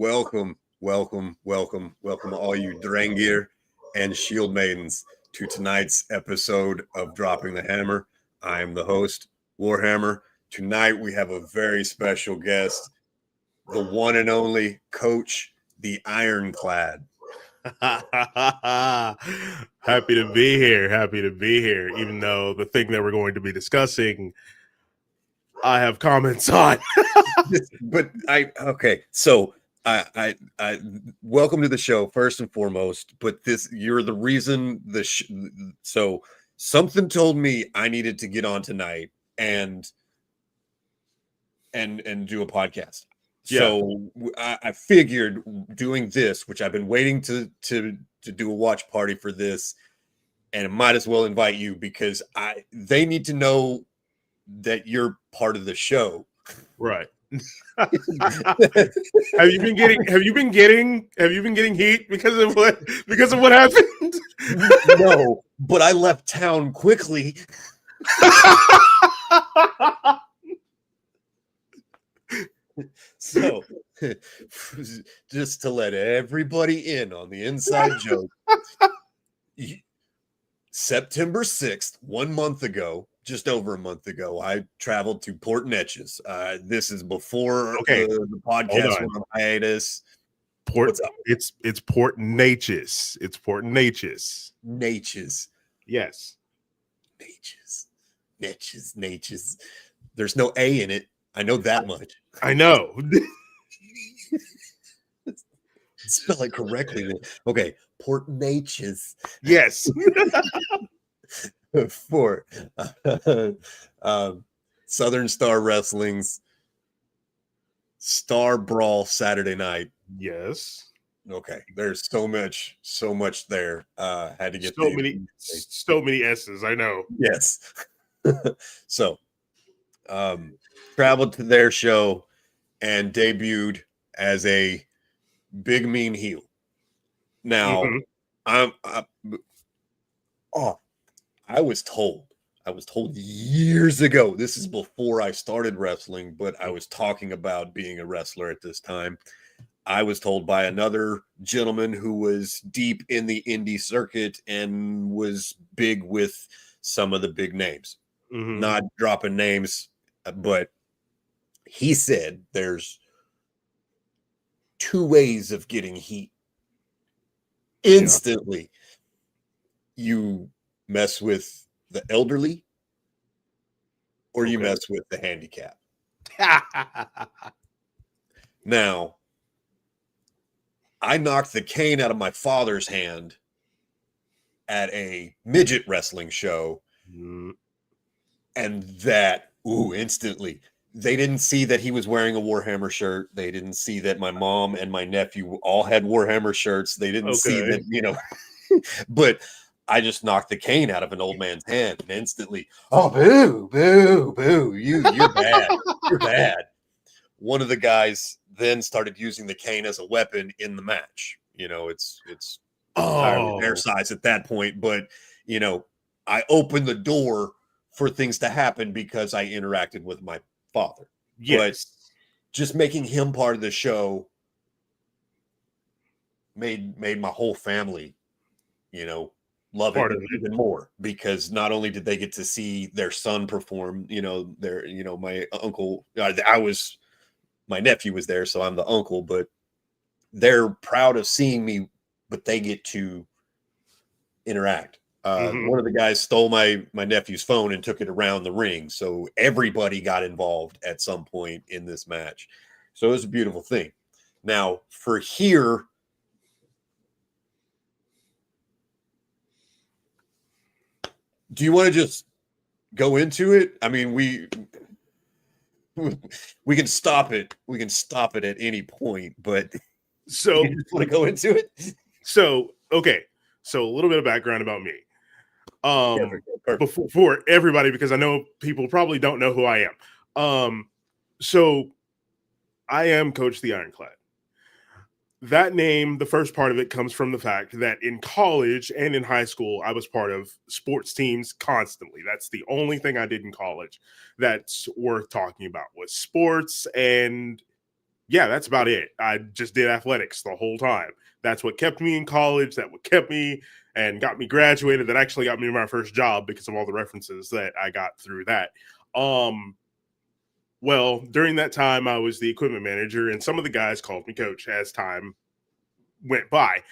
Welcome, welcome, welcome, welcome, all you Drangir and Shield Maidens, to tonight's episode of Dropping the Hammer. I am the host, Warhammer. Tonight we have a very special guest, the one and only Coach, the Ironclad. Happy to be here. Happy to be here. Even though the thing that we're going to be discussing, I have comments on. But so I welcome to the show first and foremost. But you're the reason so something told me I needed to get on tonight and do a podcast. Yeah. So I figured doing this, which I've been waiting to do a watch party for this, and I might as well invite you because they need to know that you're part of the show. Right. Have you been getting heat because of what happened? No, but I left town quickly. So, just to let everybody in on the inside joke, September 6th, 1 month ago, just over a month ago, I traveled to Port Neches. This is before the podcast went on hiatus. It's Port Neches. It's Port Neches. Neches. Yes. Neches. There's no A in it. I know that much. I know. Spell it correctly. Okay, Port Neches. Yes. For Southern Star Wrestling's Star Brawl Saturday night. Yes. Okay, there's so much there. Had to get so many S's. I know. Yes. So, traveled to their show and debuted as a big mean heel. Now, I was told years ago, this is before I started wrestling, but I was talking about being a wrestler at this time. I was told by another gentleman who was deep in the indie circuit and was big with some of the big names. Not dropping names, but he said there's two ways of getting heat. Instantly, you mess with the elderly or you mess with the handicap. Now, I knocked the cane out of my father's hand at a midget wrestling show. And instantly, they didn't see that he was wearing a Warhammer shirt. They didn't see that my mom and my nephew all had Warhammer shirts. They didn't see that, but I just knocked the cane out of an old man's hand and instantly, oh, boo, boo, boo. You're bad. You're bad. One of the guys then started using the cane as a weapon in the match. It's entirely their size at that point. But, I opened the door for things to happen because I interacted with my father. Yes. But just making him part of the show made my whole family, love it even more, because not only did they get to see their son perform, my uncle, my nephew was there, so I'm the uncle, but they're proud of seeing me, but they get to interact. One of the guys stole my nephew's phone and took it around the ring. So everybody got involved at some point in this match. So it was a beautiful thing. Now, for here, do you want to just go into it? I mean, we can stop it. We can stop it at any point, but so you just want to go into it? So, okay. So a little bit of background about me. For everybody, because I know people probably don't know who I am. So I am Coach the Ironclad. That name, the first part of it, comes from the fact that in college and in high school, I was part of sports teams constantly. That's the only thing I did in college that's worth talking about, was sports and Yeah, that's about it. I just did athletics the whole time. That's what kept me in college. That what kept me and got me graduated. That actually got me my first job because of all the references that I got through that. Well, during that time, I was the equipment manager, and some of the guys called me coach as time went by.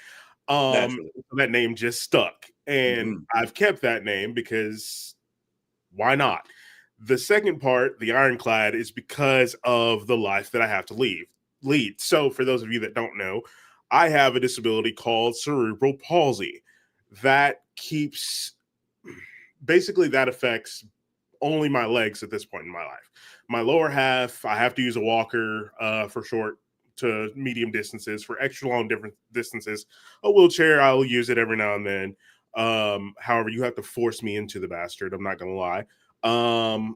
Naturally. That name just stuck, and Mhm. I've kept that name because why not? The second part, the ironclad, is because of the life that I have to lead. So, for those of you that don't know, I have a disability called cerebral palsy that keeps basically that affects only my legs at this point in my life. My lower half, I have to use a walker for short to medium distances. For extra long different distances, a wheelchair, I'll use it every now and then. However, you have to force me into the bastard. I'm not going to lie. I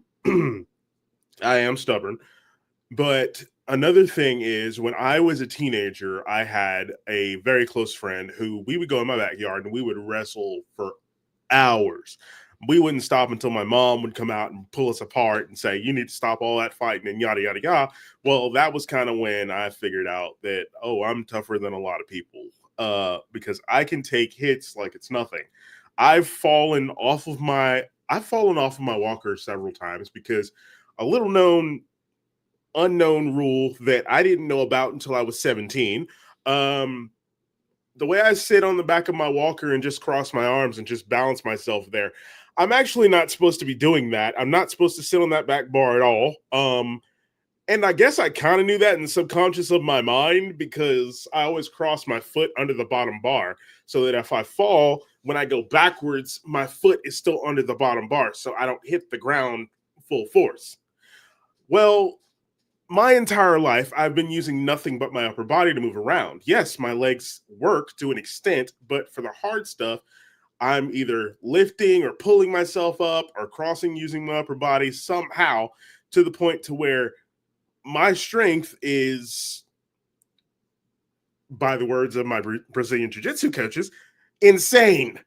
am stubborn. But another thing is, when I was a teenager, I had a very close friend who we would go in my backyard and we would wrestle for hours. We wouldn't stop until my mom would come out and pull us apart and say, you need to stop all that fighting and yada, yada, yada. Well, that was kind of when I figured out that, oh, I'm tougher than a lot of people because I can take hits like it's nothing. I've fallen off of my walker several times because a little known unknown rule that I didn't know about until I was 17. The way I sit on the back of my walker and just cross my arms and just balance myself there, I'm actually not supposed to be doing that. I'm not supposed to sit on that back bar at all. And I guess I kind of knew that in the subconscious of my mind because I always cross my foot under the bottom bar so that if I fall, when I go backwards, my foot is still under the bottom bar so I don't hit the ground full force. Well, my entire life, I've been using nothing but my upper body to move around. Yes, my legs work to an extent, but for the hard stuff, I'm either lifting or pulling myself up or crossing using my upper body somehow to the point to where my strength is, by the words of my Brazilian Jiu-Jitsu coaches, insane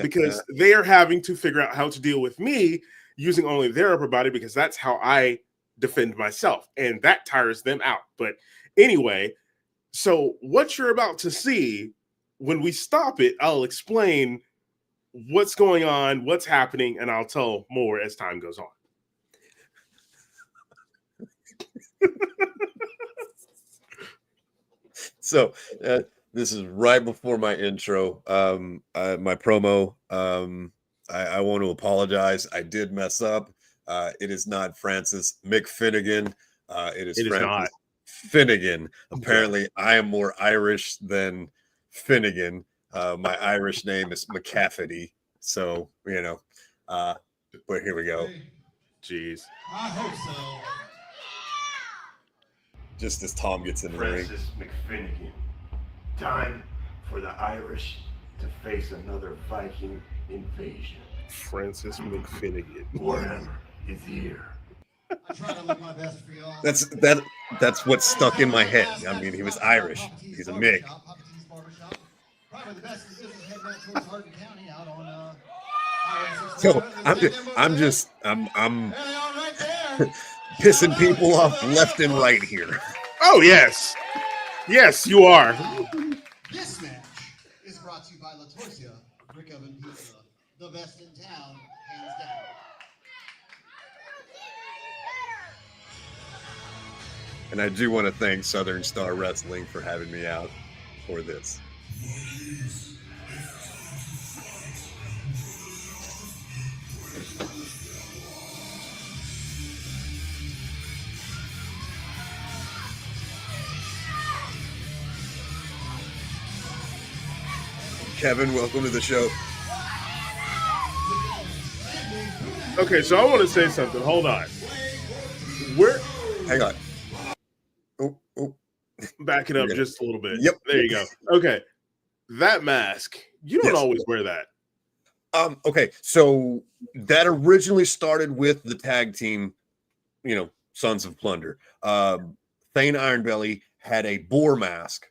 because they are having to figure out how to deal with me using only their upper body because that's how I defend myself, and that tires them out. But anyway, so what you're about to see, when we stop it, I'll explain what's going on, what's happening, and I'll tell more as time goes on. So this is right before my intro, my promo. I want to apologize. I did mess up. It is not Francis McFinnigan. It is Francis not Finnegan. Apparently, I am more Irish than Finnegan. My Irish name is McCafferty. So, but here we go. Jeez. I hope so. Just as Tom gets in the ring. Francis McFinnigan. Time for the Irish to face another Viking invasion. Francis McFinnigan. Warhammer is here. I try to live my best for y'all. That's what stuck in my head. I mean, he was Irish. He's a Mick. Probably the best in business heading out towards Hardin County out on So I'm pissing people off left and right here. Oh yes, yes you are. This match is brought to you by La Torsia Brick Oven Pizza, the best in town, hands down. And I do want to thank Southern Star Wrestling for having me out for this. Kevin, welcome to the show. Okay, so I want to say something. Hold on. Hang on. Back it up just a little bit. Yep. There you go. Okay. That mask, you don't always wear that. Okay, so that originally started with the tag team, Sons of Plunder. Thane Ironbelly had a boar mask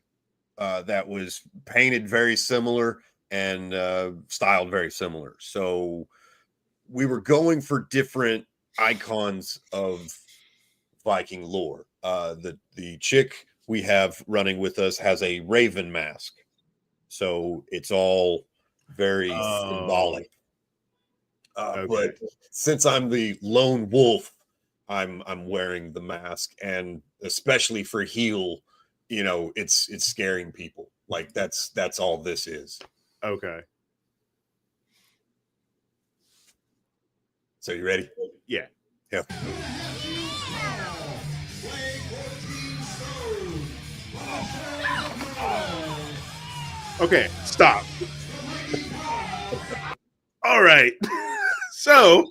that was painted very similar and styled very similar. So we were going for different icons of Viking lore. The chick we have running with us has a raven mask, so it's all very symbolic. Okay. But since I'm the lone wolf, I'm wearing the mask, and especially for heel, it's scaring people. Like that's all this is. Okay. So you ready? Yeah. Yeah. Okay, stop. All right. So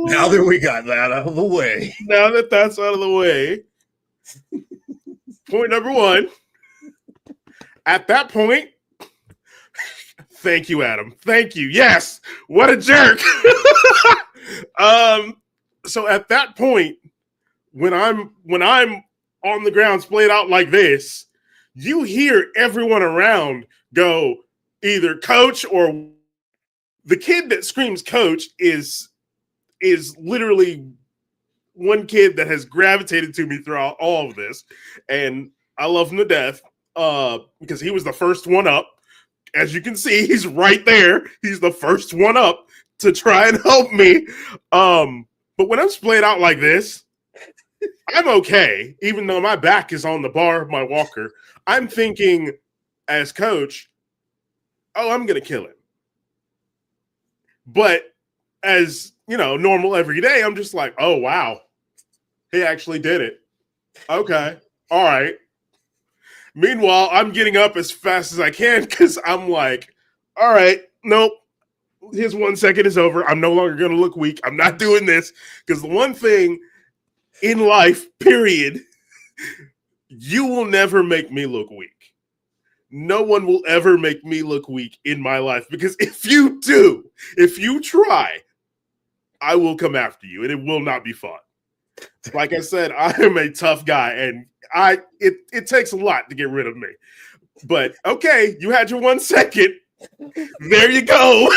Now that we got that out of the way, now that that's out of the way, point number one. At that point, thank you, Adam. Thank you. Yes. What a jerk. So at that point, when I'm on the ground splayed out like this, you hear everyone around go either coach, or the kid that screams coach is literally one kid that has gravitated to me throughout all of this, and I love him to death because he was the first one up. As you can see, he's right there. He's the first one up to try and help me. But when I'm splayed out like this, I'm okay, even though my back is on the bar of my walker. I'm thinking, as coach, oh, I'm going to kill him. But as, normal every day, I'm just like, oh, wow, he actually did it. Okay, all right. Meanwhile, I'm getting up as fast as I can because I'm like, all right, nope. His 1 second is over. I'm no longer going to look weak. I'm not doing this because the one thing in life, period, you will never make me look weak. No one will ever make me look weak in my life because if you do, if you try, I will come after you and it will not be fun. Like I said, I am a tough guy and it takes a lot to get rid of me. But okay, you had your 1 second. There you go.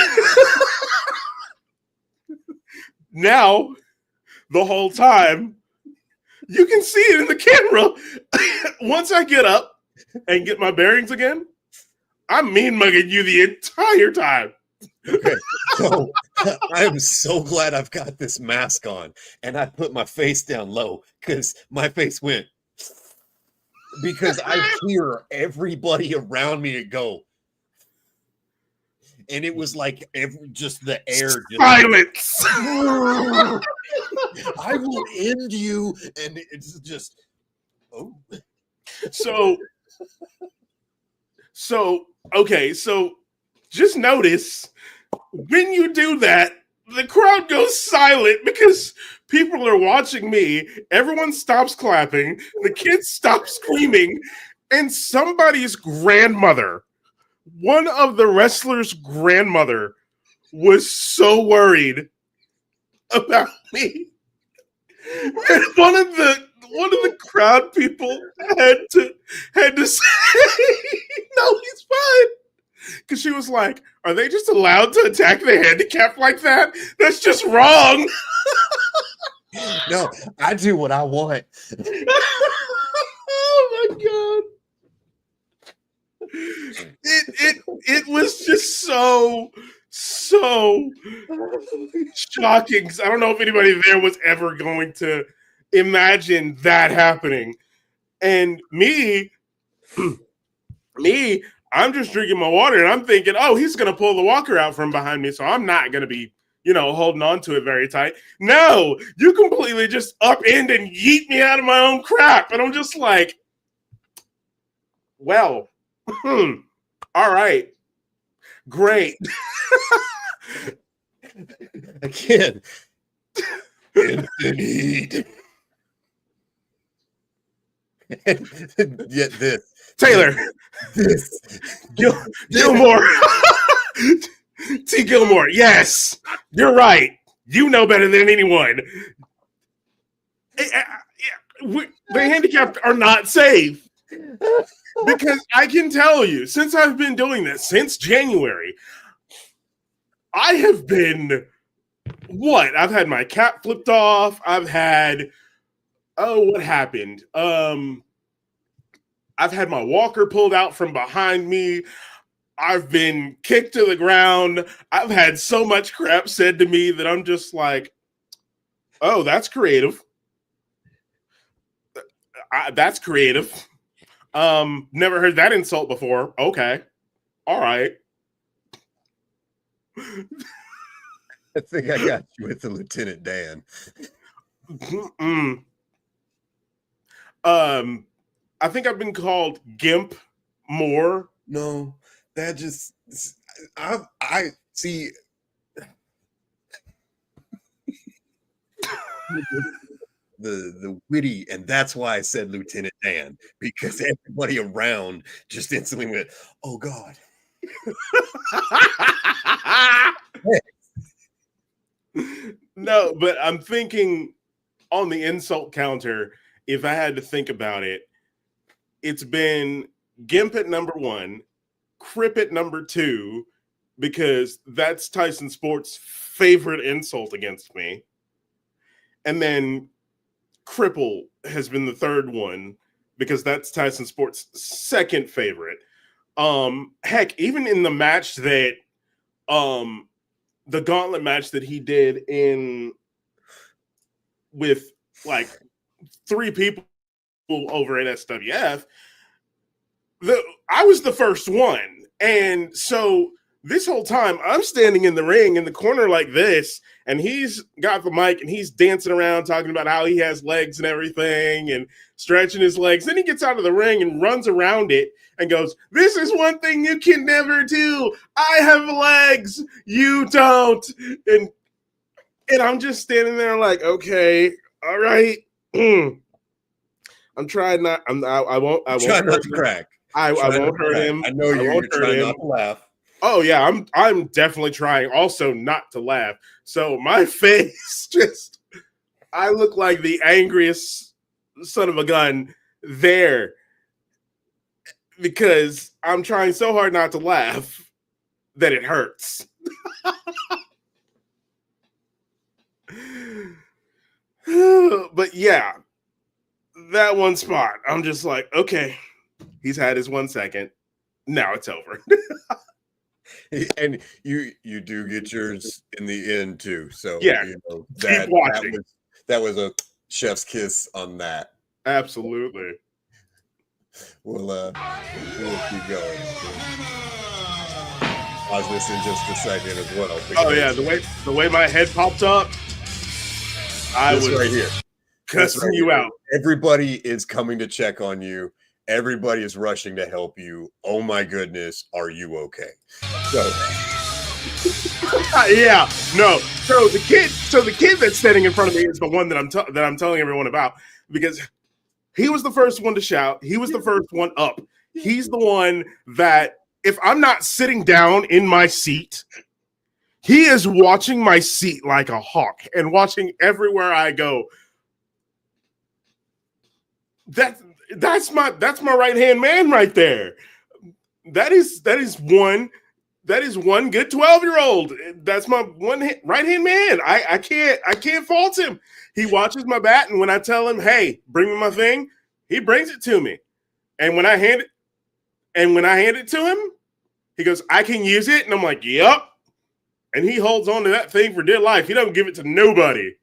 Now, the whole time, you can see it in the camera. Once I get up and get my bearings again, I'm mean mugging you the entire time. Okay, so I am so glad I've got this mask on, and I put my face down low because my face went. Because I hear everybody around me go, and it was like just the air. Silence. I will end you, and it's just So okay, so just notice when you do that, the crowd goes silent because people are watching me. Everyone stops clapping. The kids stop screaming. And somebody's grandmother, one of the wrestlers' grandmother, was so worried about me. And one of the crowd people had to say, no, he's fine. Because she was like, are they just allowed to attack the handicapped like that? That's just wrong. No, I do what I want. Oh my God. It was just so shocking. Because I don't know if anybody there was ever going to imagine that happening. And me, I'm just drinking my water and I'm thinking, oh, he's going to pull the walker out from behind me. So I'm not going to be, holding on to it very tight. No, you completely just upend and yeet me out of my own crap. And I'm just like, well, all right, great. Again, instant heat. Yet this. Taylor. This. Gilmore. T. Gilmore. Yes, you're right. You know better than anyone. The handicapped are not safe. Because I can tell you, since I've been doing this, since January, I have been What? I've had my cap flipped off. I've had what happened? I've had my walker pulled out from behind me. I've been kicked to the ground. I've had so much crap said to me that I'm just like, oh, that's creative. That's creative. Never heard that insult before. Okay. All right. I think I got you with the Lieutenant Dan. I think I've been called Gimp more. No, that just I see. The witty, and that's why I said Lieutenant Dan, because everybody around just instantly went, "Oh God." No, but I'm thinking on the insult counter, if I had to think about it, it's been Gimp at number 1, Crip at number 2, because that's Tyson Sports' favorite insult against me. And then Cripple has been the third one, because that's Tyson Sports' second favorite. Heck, even in the match that the gauntlet match that he did with like 3 people over at SWF, I was the first one. And so this whole time I'm standing in the ring in the corner like this, and he's got the mic and he's dancing around talking about how he has legs and everything and stretching his legs. Then he gets out of the ring and runs around it and goes, "This is one thing you can never do. I have legs. You don't." And I'm just standing there like, okay, all right. I'm trying not. I won't. Try not to crack. I won't hurt him. I know you're trying not to laugh. Oh yeah, I'm definitely trying also not to laugh. So my face just, I look like the angriest son of a gun there, because I'm trying so hard not to laugh that it hurts. But yeah, that one spot, I'm just like, okay, he's had his 1 second. Now it's over. And you do get yours in the end too. So yeah, that was a chef's kiss on that. Absolutely. We'll keep going. Pause this in just a second as well. Oh yeah, the way my head popped up, I was right here cussing you out. Everybody is coming to check on you. Everybody is rushing to help you. Oh my goodness, are you okay? So yeah, no. So the kid that's standing in front of me is the one that I'm telling everyone about, because he was the first one to shout. He was the first one up. He's the one that, if I'm not sitting down in my seat, he is watching my seat like a hawk and watching everywhere I go. That's my right-hand man right there. That is one good 12-year-old. That's my right-hand man. I can't fault him. He watches my bat, and when I tell him, "Hey, bring me my thing," he brings it to me. And when I hand it to him, he goes, "I can use it," and I'm like, "Yep." And he holds on to that thing for dear life. He doesn't give it to nobody.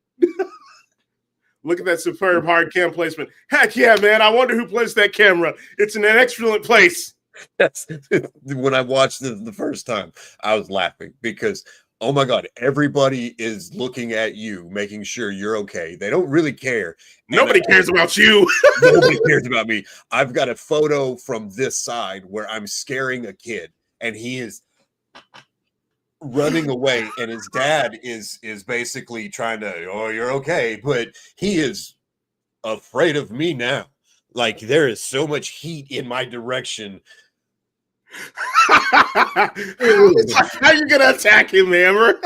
Look at that superb hard cam placement. Heck yeah, man. I wonder who placed that camera. It's in an excellent place. That's when I watched the first time, I was laughing because, oh my God, everybody is looking at you, making sure you're okay. They don't really care. Nobody cares about you. Nobody cares about me. I've got a photo from this side where I'm scaring a kid and he is running away, and his dad is basically trying to, "Oh, you're okay," but he is afraid of me now. Like, there is so much heat in my direction. How are you gonna attack him, Amber?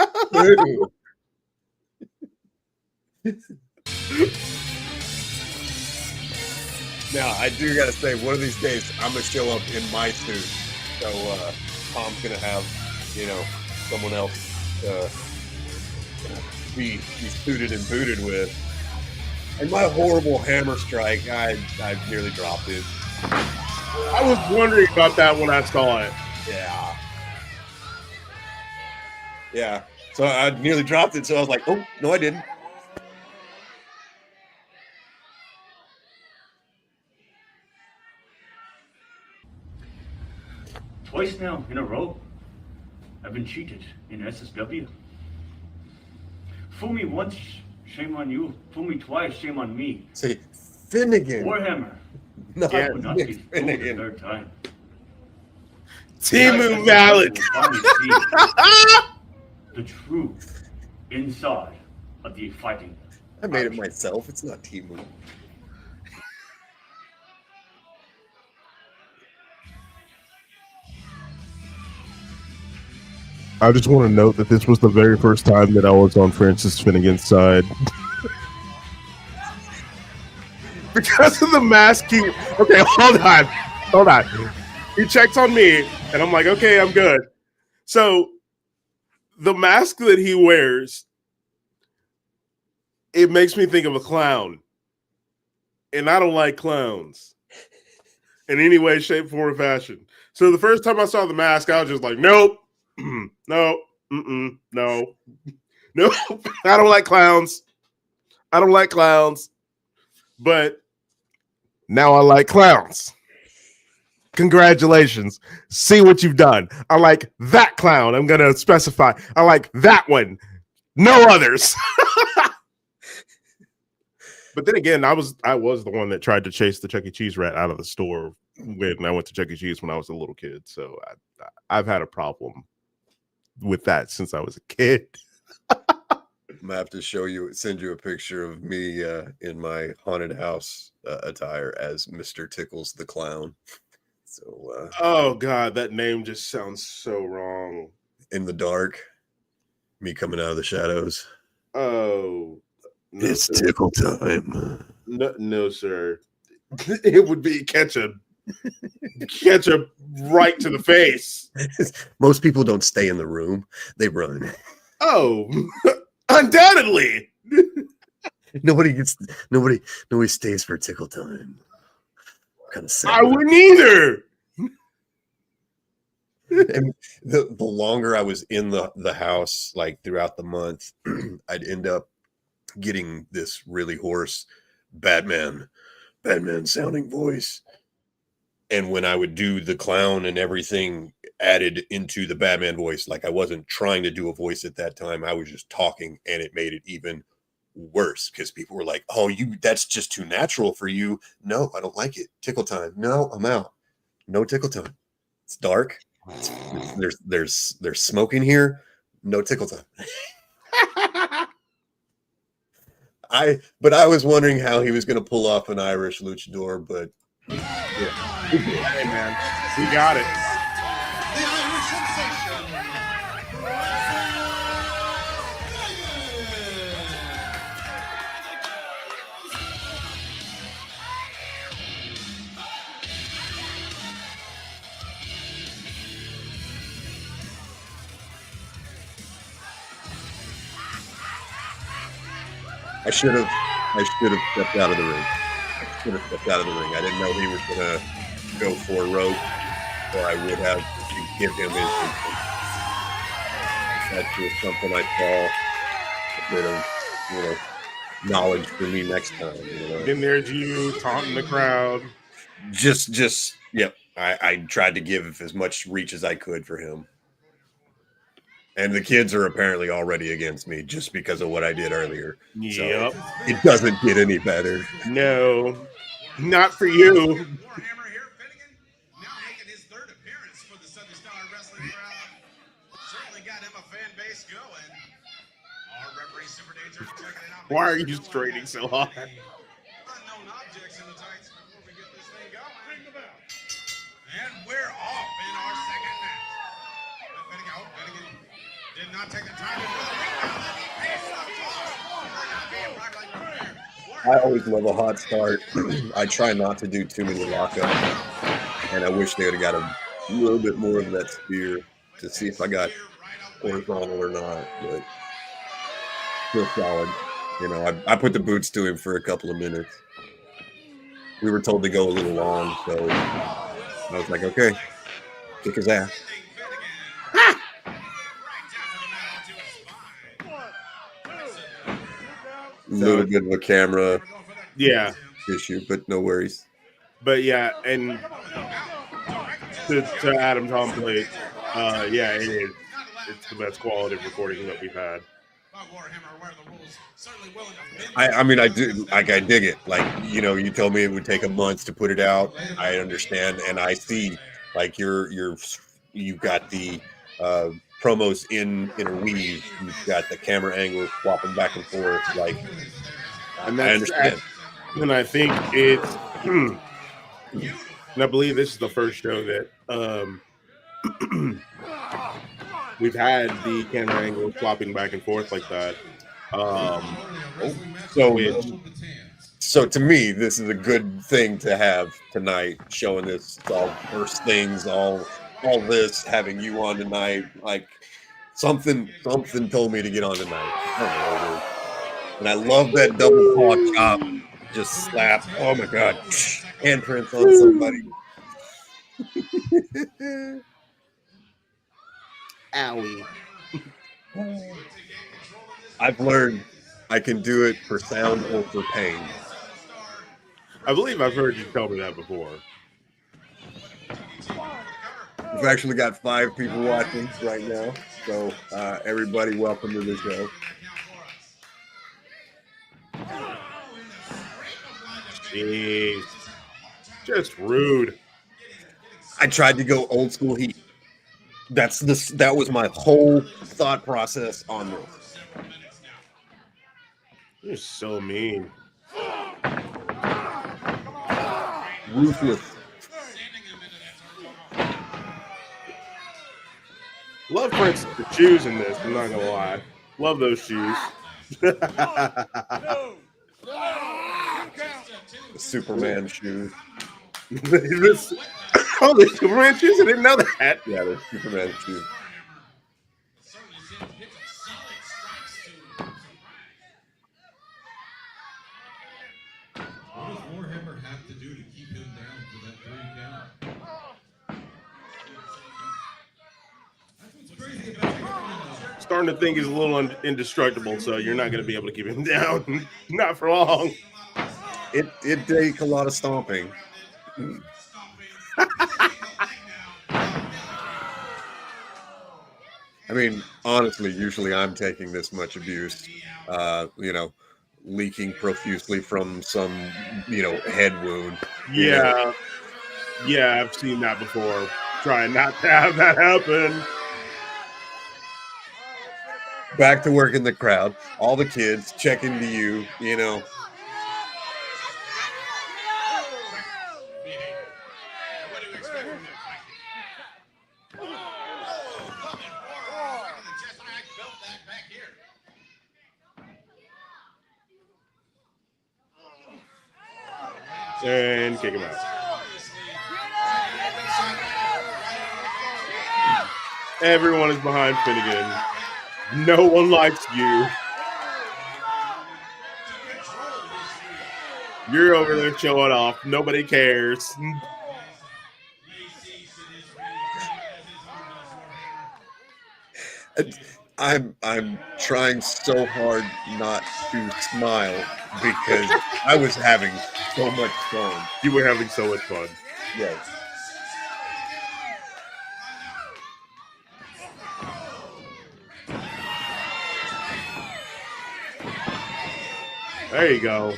Now, I do gotta say, one of these days I'm gonna show up in my suit, so Tom's gonna have, someone else be suited and booted with. And my horrible hammer strike, I nearly dropped it. I was wondering about that when I saw it. Yeah. Yeah. So I nearly dropped it. So I was like, oh, no, I didn't. Twice now in a row, I've been cheated in SSW. Fool me once, shame on you. Fool me twice, shame on me. Say, Finnegan. Warhammer. Not Yeah, I would not be fooled the Finnegan. third time. Timu Valid. The truth inside of the fighting. I made it myself. It's not Timu. I just want to note that this was the very first time that I was on Francis Finnegan's side. Because of the mask he... Okay, hold on. He checks on me, and I'm like, okay, I'm good. So, the mask that he wears, it makes me think of a clown. And I don't like clowns. In any way, shape, form, or fashion. So, the first time I saw the mask, I was just like, nope. No, no, I don't like clowns. But now I like clowns. Congratulations. See what you've done. I like that clown. I'm going to specify. I like that one. No others. But then again, I was the one that tried to chase the Chuck E. Cheese rat out of the store when I went to Chuck E. Cheese when I was a little kid. So I've had a problem with that since I was a kid. I'm gonna have to send you a picture of me in my haunted house attire as Mr. Tickles the Clown. So oh god, that name just sounds so wrong. In the dark, me coming out of the shadows. Oh, no, it's sir. tickle time. No, sir. It would be ketchup right to the face. Most people don't stay in the room; they run. Oh, undoubtedly. Nobody stays for tickle time. Kind of sad. I wouldn't either. And the longer I was in the house, like throughout the month, I'd end up getting this really hoarse Batman sounding voice. And when I would do the clown and everything added into the Batman voice, like I wasn't trying to do a voice at that time, I was just talking, and it made it even worse because people were like, "Oh, that's just too natural for you." No, I don't like it. Tickle time. No, I'm out. No tickle time. It's dark. There's smoke in here. No tickle time. I was wondering how he was going to pull off an Irish luchador, but yeah, he did. Hey man, he got it. The Irish sensation. I should have stepped out of the ring. I didn't know he was gonna go for a rope, or I would have to give him his. That's just something I saw. A bit of knowledge for me next time. Then there's you taunting the crowd. Just yep. I tried to give as much reach as I could for him. And the kids are apparently already against me just because of what I did earlier. Yep. So it doesn't get any better. No, not for you. Warhammer here, Finnegan, now making his third appearance for the Southern Star Wrestling crowd. Certainly got him a fan base going. Our referee Super Danger checking it out. Why are you straining so hard? Unknown objects in the tights before we get this thing going. Ring the bell. And we're off in our second match. Finnegan did not take the time to I always love a hot start. I try not to do too many lockups, and I wish they would have got a little bit more of that spear to see if I got horizontal or not. But still solid. You know, I put the boots to him for a couple of minutes. We were told to go a little long, so I was like, okay, kick his ass. A little bit of a camera issue, but no worries. But yeah, and to Adam Tom plate, yeah, it is. It's the best quality of recording that we've had. I mean, I do, like, I dig it. Like, you know, you told me it would take a month to put it out. I understand, and I see, like, you've got the promos in a weave. You've got the camera angle swapping back and forth. Like, And I understand. And I think it's, and I believe this is the first show that we've had the camera angle swapping back and forth like that. So to me, this is a good thing to have tonight, showing this all first things, all this, having you on tonight. Like, something told me to get on tonight. I don't know what it is. And I love that double paw chop, just slap. Oh my god, handprints on somebody. Owie. I've learned I can do it for sound or for pain. I believe I've heard you tell me that before. We've actually got 5 people watching right now, so everybody, welcome to the show. Jeez. Just rude. I tried to go old school heat. That was my whole thought process on this. You're so mean. Ruthless. Love, for instance, the shoes in this. I'm not gonna lie. Love those shoes. The Superman shoes. Oh, the Superman shoes? I didn't know that. Yeah, the Superman shoes. What does Warhammer have to do to keep him down to that 3 count? That's what's crazy about it. Starting to think he's a little indestructible, so you're not going to be able to keep him down. Not for long. It take a lot of stomping. I mean, honestly, usually I'm taking this much abuse, you know, leaking profusely from some, you know, head wound. Yeah. Yeah, I've seen that before. Trying not to have that happen. Back to work in the crowd. All the kids checking to you, you know. What do you expect from him? Coming forward. The chest. I felt that back here. And kick him out. Everyone is behind Finnegan. No one likes you. You're over there showing off. Nobody cares. I'm trying so hard not to smile because I was having so much fun. You were having so much fun. Yes. There you go.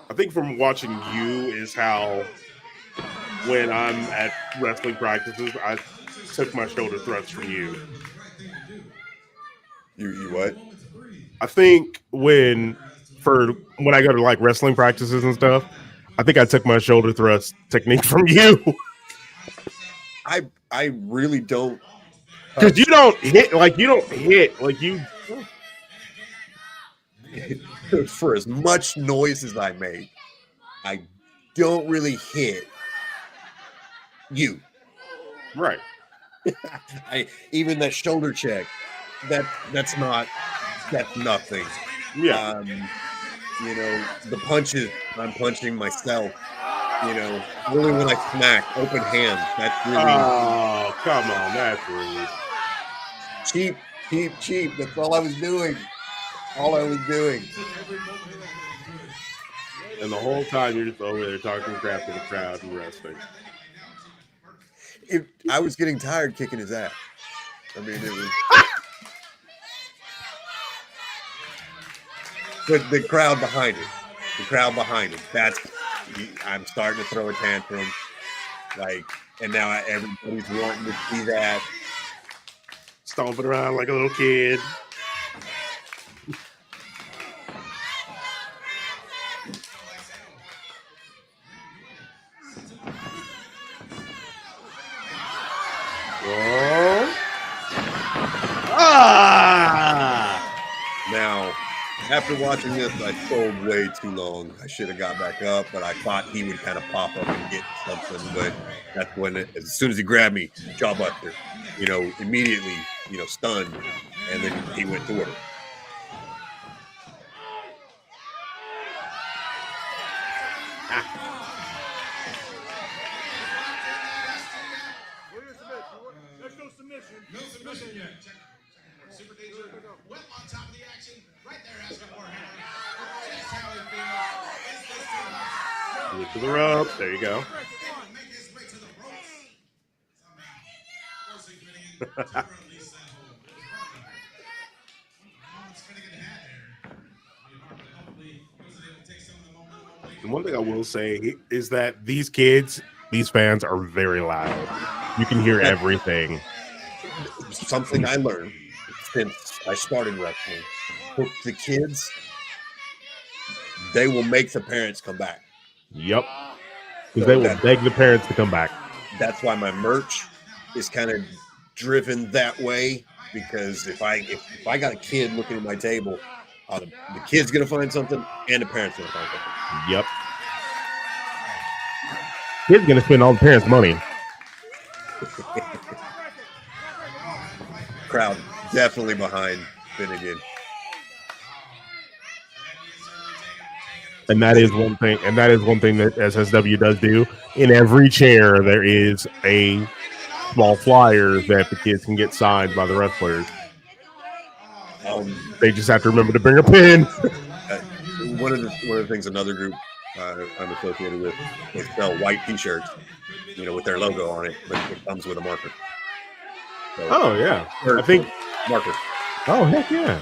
I think from watching you is how when I'm at wrestling practices, I took my shoulder thrusts from you. You what? I think when I go to like wrestling practices and stuff, I think I took my shoulder thrust technique from you. I really don't, Because you don't hit like you. for as much noise as I make, I don't really hit you. Right. Even that shoulder check, that's nothing. Yeah. The punches, I'm punching myself. Really when I smack, open hand, that's really Oh, come on, that's rude. cheap. That's all I was doing. And the whole time you're just over there talking crap to the crowd and wrestling. I was getting tired kicking his ass. I mean, it was. But the crowd behind it. I'm starting to throw a tantrum. And now everybody's wanting to see that. Stomping around like a little kid. Oh. Now, after watching this, I sold way too long. I should have got back up, but I thought he would kind of pop up and get something. But that's when, as soon as he grabbed me, jawbuster, immediately, stunned, and then he went to work. No submission yet. Super Danger, well on top of the action, right there asking Warhammer. Just how he feels. Get to the ropes. There you go. Make his way to the ropes. Forcing Finnegan to release that hold. Finnegan had there. Hopefully, he was able to take some of the momentum. And one thing I will say is that these fans are very loud. You can hear everything. Something I learned since I started wrestling. The kids, they will make the parents come back. Yep. Because they will beg the parents to come back. That's why my merch is kind of driven that way. Because if I got a kid looking at my table, the kid's gonna find something, and the parents gonna find something. Yep. Kid's gonna spend all the parents' money. Crowd definitely behind Finnegan. And that is one thing. And that is one thing that SSW does do. In every chair, there is a small flyer that the kids can get signed by the wrestlers. They just have to remember to bring a pen. One of the things another group I'm associated with, they sell white T-shirts, with their logo on it, but it comes with a marker. So, yeah, I think marker. Oh heck yeah!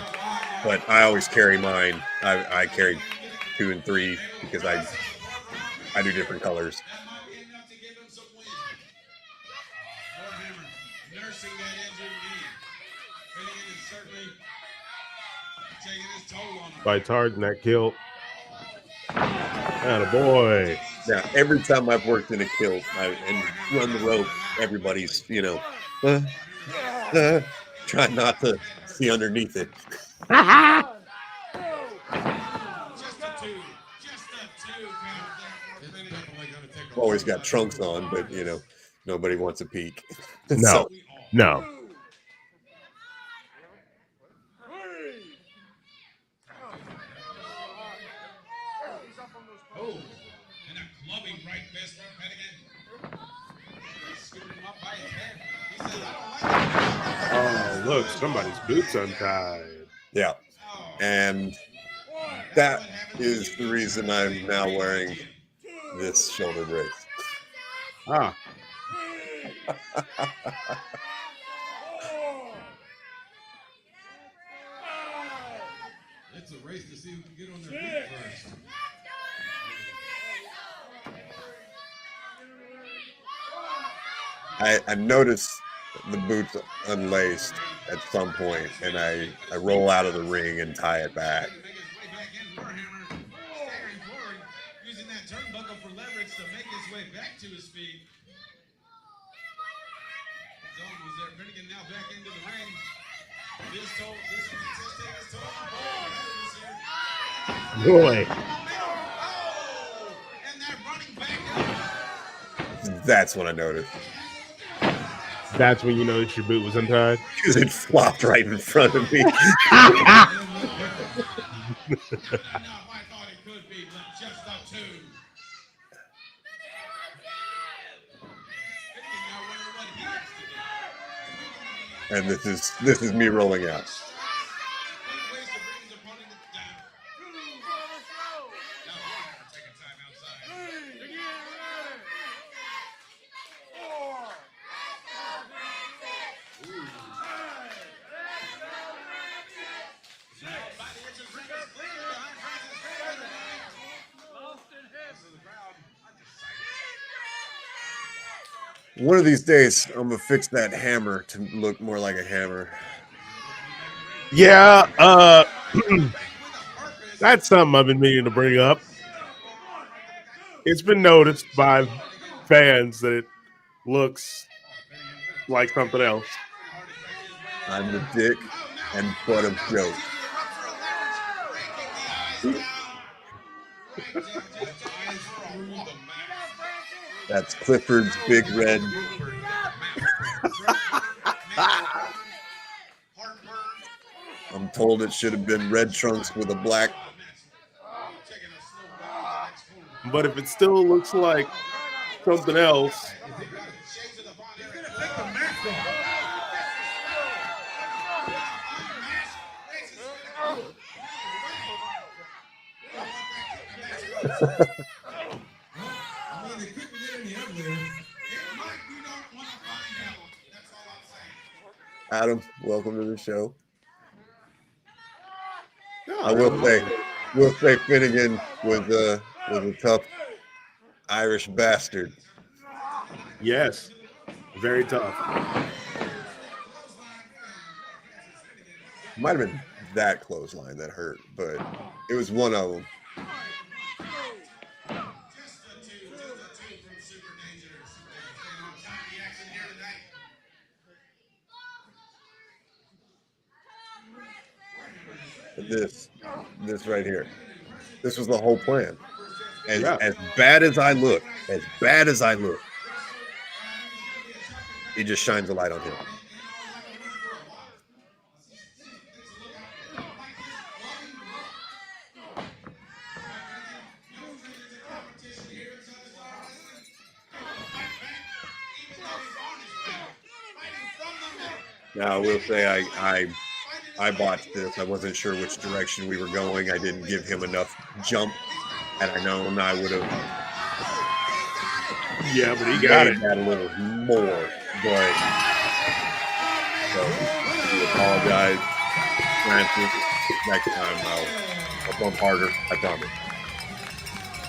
But I always carry mine. I carry 2 and 3 because I do different colors. Bites hard in that kilt. Attaboy. Now, every time I've worked in a kilt and run the rope, everybody's, trying not to see underneath it. Always got trunks on, but, nobody wants a peek. No. Oh, look, somebody's boots untied. Yeah. And that is the reason I'm now wearing this shoulder brace. Ah. It's a race to see who can get on their feet first. I noticed the boots unlaced at some point, and I roll out of the ring and tie it back. Using that turnbuckle for leverage to make his way back to his feet. Zone was there. Finnegan now back into the ring. This contest is total. Boy. That's when I noticed. That's when you noticed your boot was untied. Because it flopped right in front of me. And this is me rolling out. One of these days, I'm gonna fix that hammer to look more like a hammer. Yeah, that's something I've been meaning to bring up. It's been noticed by fans that it looks like something else. I'm the dick and butt of jokes. That's Clifford's Big Red. I'm told it should have been red trunks with a black. But if it still looks like something else, Adam, welcome to the show. I will say Finnegan was a tough Irish bastard. yes, very tough. Might have been that clothesline that hurt, but it was one of them. This right here. This was the whole plan. And as bad as I look, it just shines a light on him. Now I will say I botched this. I wasn't sure which direction we were going. I didn't give him enough jump. Had I known, I would have. Yeah, but he got it. That a little more, but so we apologize, Francis. Next time I'll bump harder. I promise.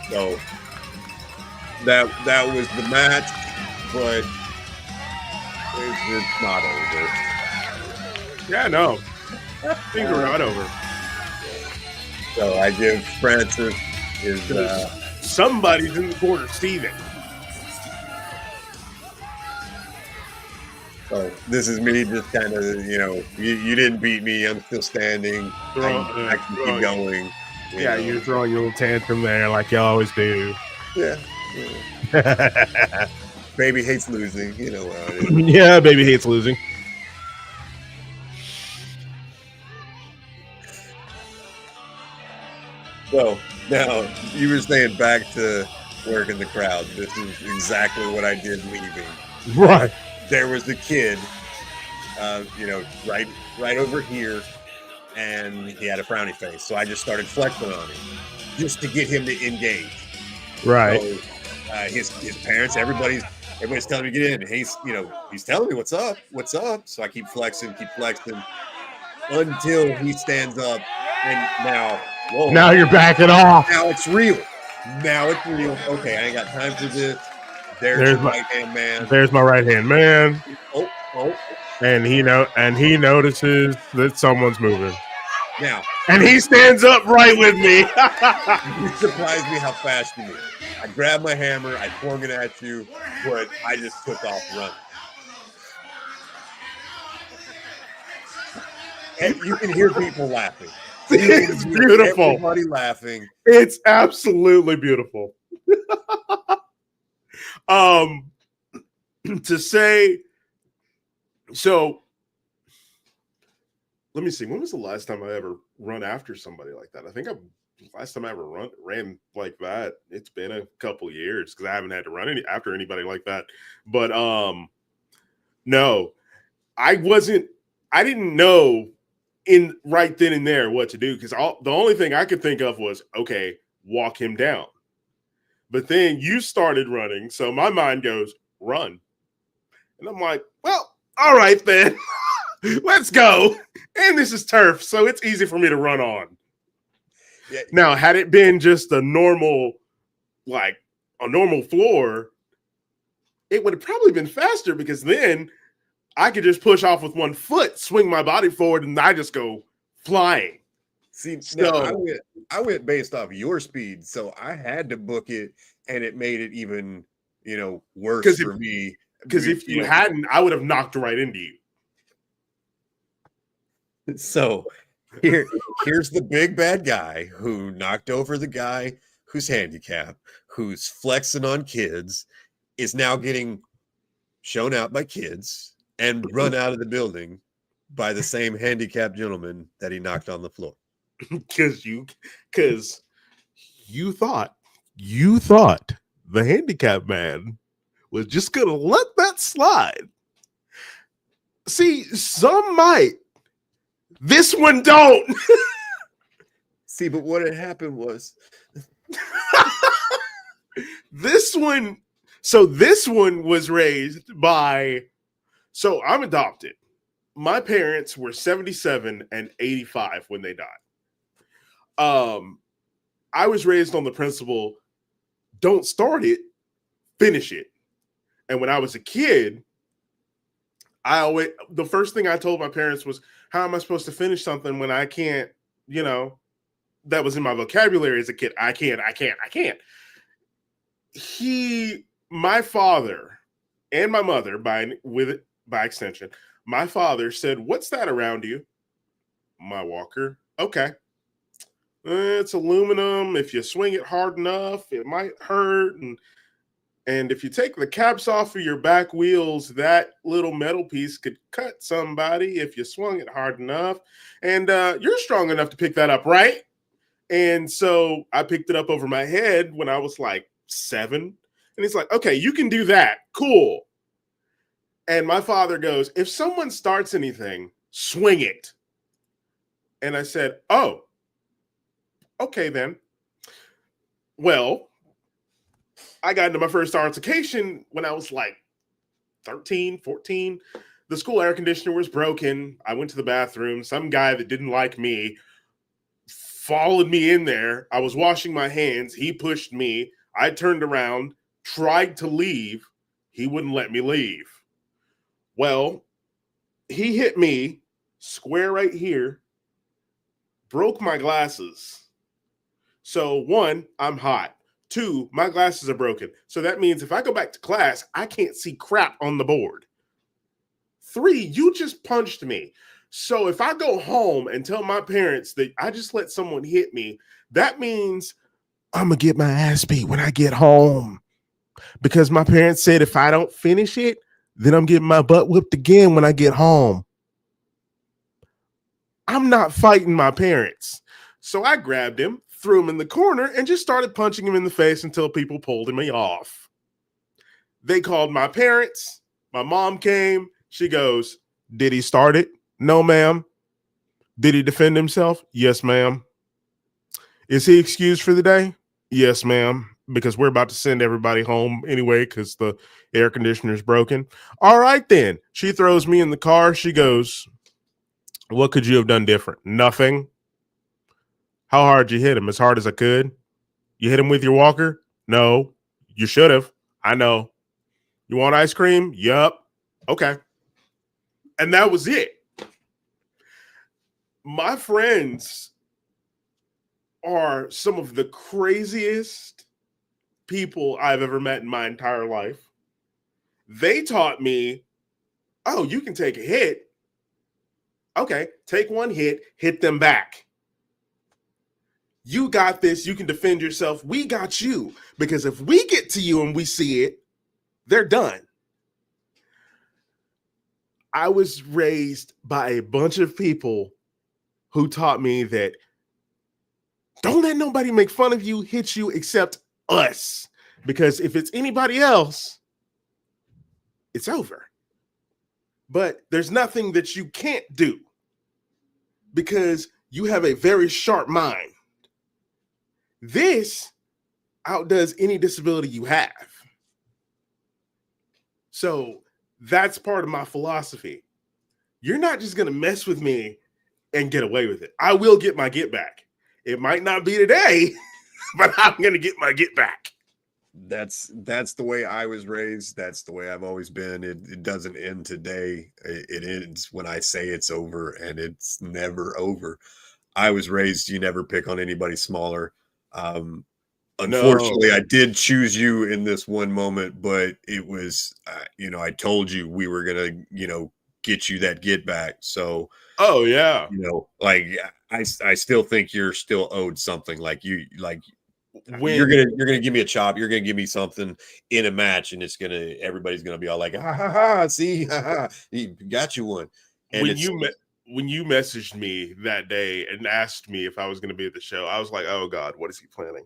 So that was the match, but it's not over. Yeah, no. Things are not over. So I give Francis his. Somebody's in the corner, Steven. So this is me just kind of, you didn't beat me. I'm still standing. I can keep going. Yeah, you're throwing your little tantrum there like you always do. Yeah. Baby hates losing. You know how it is. Yeah, baby hates losing. So now you were saying back to working the crowd. This is exactly what I did leaving. Right. There was the kid, right over here, and he had a frowny face. So I just started flexing on him just to get him to engage. Right. So, his parents, everybody's telling me to get in. And he's telling me what's up. So I keep flexing until he stands up, and now. Whoa. Now you're backing off. Now it's real. Okay, I ain't got time for this. There's my right-hand man. There's my right-hand man. Oh. And he notices that someone's moving. Now. And he stands up right with me. You surprised me how fast you moved. I grabbed my hammer, I flung it at you, but I just took off running. And you can hear people laughing. It's beautiful. Everybody laughing. It's absolutely beautiful. To say, so let me see. When was the last time I ever run after somebody like that? I think last time I ever ran like that, it's been a couple years because I haven't had to run after anybody like that. But no, I didn't know right then and there what to do because the only thing I could think of was, okay, walk him down. But then you started running, so my mind goes, run. And I'm like, well, all right then. Let's go. And this is turf, so it's easy for me to run on. Yeah. Now, had it been just a normal floor, it would have probably been faster because then I could just push off with one foot, swing my body forward, and I just go flying. See, no, I went based off your speed, so I had to book it, and it made it even, worse for me. Because if you hadn't, I would have knocked right into you. So here's the big bad guy who knocked over the guy who's handicapped, who's flexing on kids, is now getting shown out by kids and run out of the building by the same handicapped gentleman that he knocked on the floor. Because you thought the handicapped man was just gonna let that slide. See, some might. This one don't. See, but what had happened was this one was raised by, so I'm adopted. My parents were 77 and 85 when they died. I was raised on the principle, don't start it, finish it. And when I was a kid, the first thing I told my parents was, how am I supposed to finish something when I can't, that was in my vocabulary as a kid. I can't. My father and my mother, by extension, my father said, what's that around you? My walker. Okay. It's aluminum. If you swing it hard enough, it might hurt. And if you take the caps off of your back wheels, that little metal piece could cut somebody if you swung it hard enough. And you're strong enough to pick that up, right? And so I picked it up over my head when I was like 7. And he's like, okay, you can do that. Cool. And my father goes, if someone starts anything, swing it. And I said, oh, okay then. Well, I got into my first altercation when I was like 13, 14. The school air conditioner was broken. I went to the bathroom. Some guy that didn't like me followed me in there. I was washing my hands. He pushed me. I turned around, tried to leave. He wouldn't let me leave. Well, he hit me square right here, broke my glasses. So 1, I'm hot. 2, my glasses are broken. So that means if I go back to class, I can't see crap on the board. 3, you just punched me. So if I go home and tell my parents that I just let someone hit me, that means I'm going to get my ass beat when I get home. Because my parents said if I don't finish it, then I'm getting my butt whipped again when I get home. I'm not fighting my parents. So I grabbed him, threw him in the corner, and just started punching him in the face until people pulled me off. They called my parents. My mom came. She goes, did he start it? No, ma'am. Did he defend himself? Yes, ma'am. Is he excused for the day? Yes, ma'am. Because we're about to send everybody home anyway because the air conditioner's broken. All right, then. She throws me in the car. She goes, what could you have done different? Nothing. How hard you hit him? As hard as I could. You hit him with your walker? No. You should have. I know. You want ice cream? Yup. Okay. And that was it. My friends are some of the craziest people I've ever met in my entire life. They taught me, oh, you can take a hit. Okay, take one hit, hit them back. You got this. You can defend yourself. We got you. Because if we get to you and we see it, they're done. I was raised by a bunch of people who taught me that don't let nobody make fun of you, hit you, except us. Because if it's anybody else, it's over. But there's nothing that you can't do because you have a very sharp mind. This outdoes any disability you have. So that's part of my philosophy. You're not just going to mess with me and get away with it. I will get my get back. It might not be today, but I'm going to get my get back. That's the way I was raised. That's the way I've always been. It doesn't end today. It ends when I say it's over, and it's never over. I was raised, you never pick on anybody smaller. Unfortunately, I did choose you in this one moment, but it was, I told you we were going to, get you that get back. So, oh yeah. I still think you're still owed something. When you're gonna give me a chop, you're gonna give me something in a match, and everybody's gonna be all like, ha ha ha, see, ha ha, he got you one. And when you messaged me that day and asked me if I was gonna be at the show, I was like, oh God, what is he planning?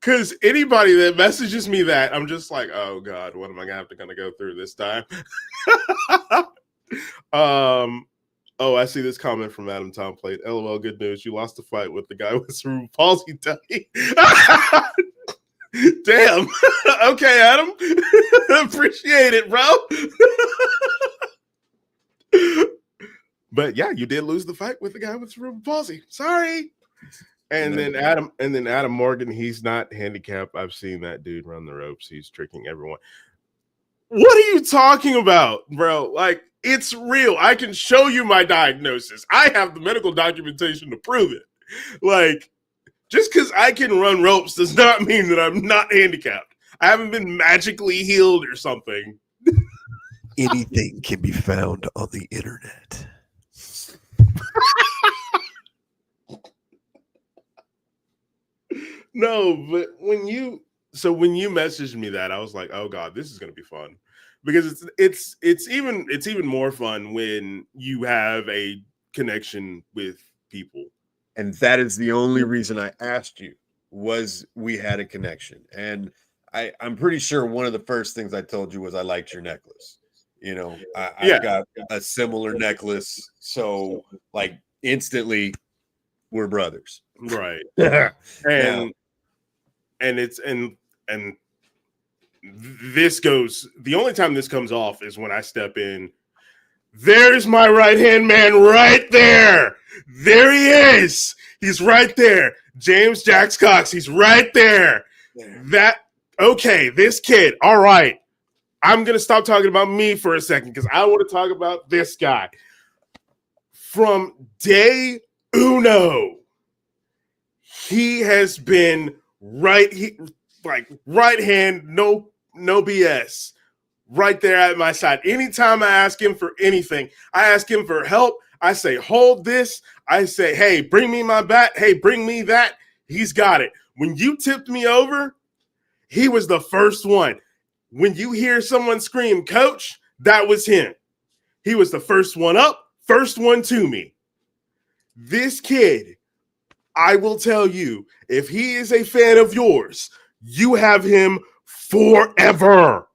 Because anybody that messages me that, I'm just like, oh God, what am I gonna go through this time? Oh, I see this comment from Adam Tomplate. LOL, good news. You lost the fight with the guy with cerebral palsy. Damn. Okay, Adam. Appreciate it, bro. But yeah, you did lose the fight with the guy with cerebral palsy. Sorry. And then Adam Morgan, he's not handicapped. I've seen that dude run the ropes. He's tricking everyone. What are you talking about, bro? Like, it's real. I can show you my diagnosis. I have the medical documentation to prove it. Like, just because I can run ropes does not mean that I'm not handicapped. I haven't been magically healed or something. Anything can be found on the internet. No, but when you messaged me that, I was like, oh God, this is going to be fun. Because it's even more fun when you have a connection with people. And that is the only reason I asked you, was we had a connection. And I'm pretty sure one of the first things I told you was I liked your necklace. I've got a similar necklace. So like instantly we're brothers. Right. And this goes, the only time this comes off is when I step in. There's my right-hand man right there. There he is. He's right there. James Jax Cox. He's right there. Okay, this kid. All right. I'm going to stop talking about me for a second because I want to talk about this guy. From day uno, he has been right hand, no BS, right there at my side. Anytime I ask him for anything, I ask him for help. I say, hold this. I say, hey, bring me my bat. Hey, bring me that. He's got it. When you tipped me over, he was the first one. When you hear someone scream, coach, that was him. He was the first one up, first one to me. This kid, I will tell you, if he is a fan of yours, you have him forever.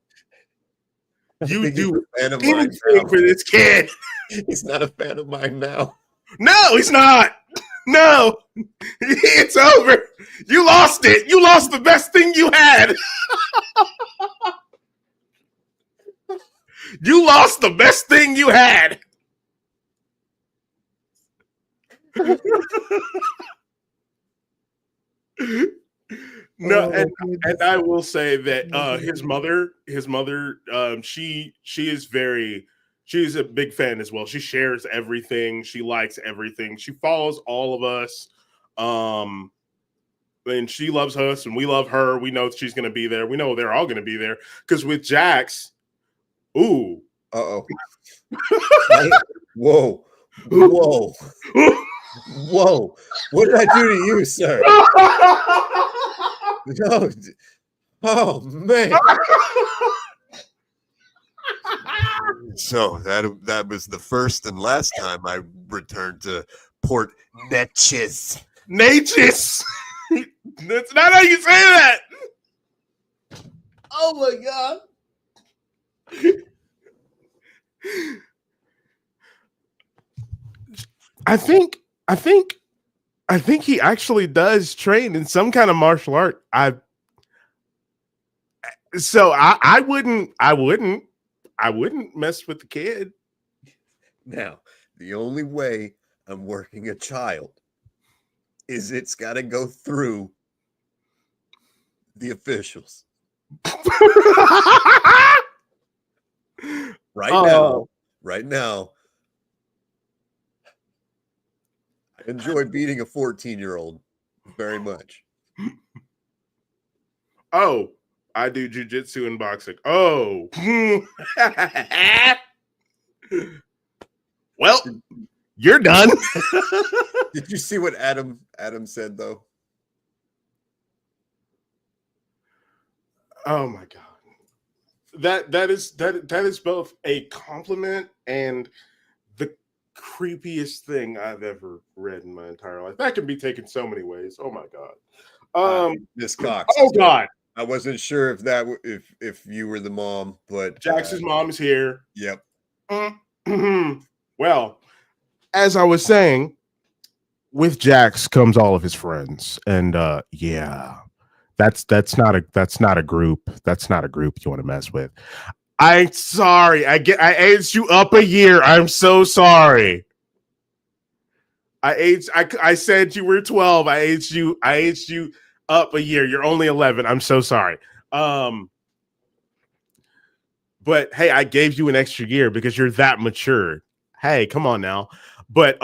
You do anything for this kid. He's not a fan of mine now. No, he's not. No, it's over. You lost it. You lost the best thing you had. You lost the best thing you had. No, and I will say that his mother, she's a big fan as well. She shares everything. She likes everything. She follows all of us. And she loves us and we love her. We know she's going to be there. We know they're all going to be there. Because with Jax, ooh. Uh-oh. Whoa. Whoa! What did I do to you, sir? No. Oh man! So that was the first and last time I returned to Port Neches. Natchez. That's not how you say that. Oh my god! I think he actually does train in some kind of martial art. I wouldn't mess with the kid. Now, the only way I'm working a child is it's got to go through the officials. Right now, I enjoy beating a 14-year-old very much. Oh, I do jujitsu and boxing. Oh. Well, you're done. Did you see what Adam said though? Oh my god. That is both a compliment and the creepiest thing I've ever read in my entire life. That can be taken so many ways. Oh my god. Miss Cox. Oh god. I wasn't sure if you were the mom, but Jax's mom is here. Yep. Well, as I was saying, with Jax comes all of his friends, and yeah, that's not a group. That's not a group you want to mess with. I'm sorry. I aged you up a year. I'm so sorry. I said you were 12. I aged you up a year. You're only 11. I'm so sorry. But hey, I gave you an extra year because you're that mature. Hey, come on now. But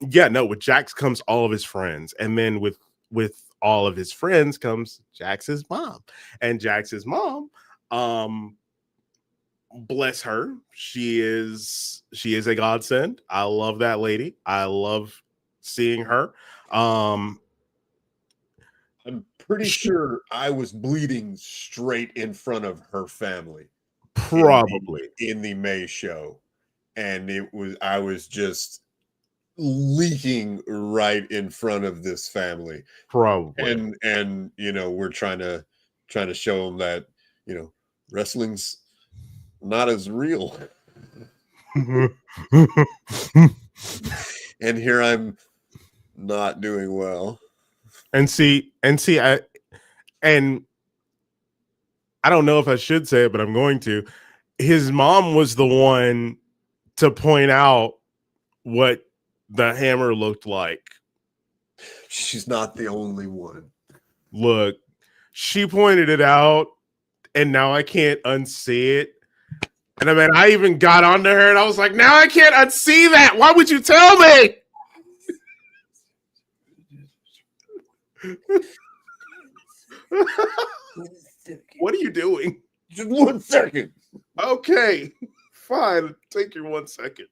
yeah, no, with Jax comes all of his friends, and then with all of his friends comes Jax's mom. And Jax's mom, bless her, she is a godsend. I love that lady. I love seeing her. I'm pretty sure I was bleeding straight in front of her family. Probably in the May show. And I was just leaking right in front of this family. Probably. And you know, we're trying to show them that, you know, wrestling's not as real. And here I'm not doing well. And see, I don't know if I should say it, but I'm going to. His mom was the one to point out what the hammer looked like. She's not the only one. Look, she pointed it out, and now I can't unsee it. And I mean, I even got onto her, and I was like, now I can't unsee that. Why would you tell me? What are you doing? Just 1 second. Okay, fine. Take your 1 second.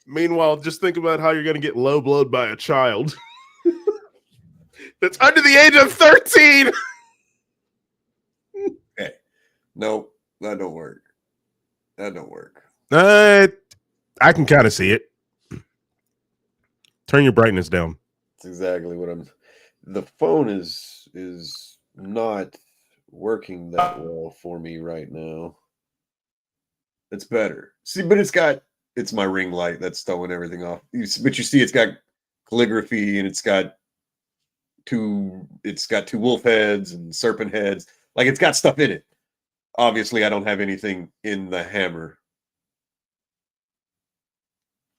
Meanwhile, just think about how you're going to get low blowed by a child that's under the age of 13. Okay. Nope, that don't work. That don't work. I can kind of see it. Turn your brightness down. That's exactly what I'm. The phone is not working that well for me right now. It's better. See, but it's my ring light that's throwing everything off. But you see, it's got calligraphy and it's got two wolf heads and serpent heads. Like, it's got stuff in it. Obviously, I don't have anything in the hammer.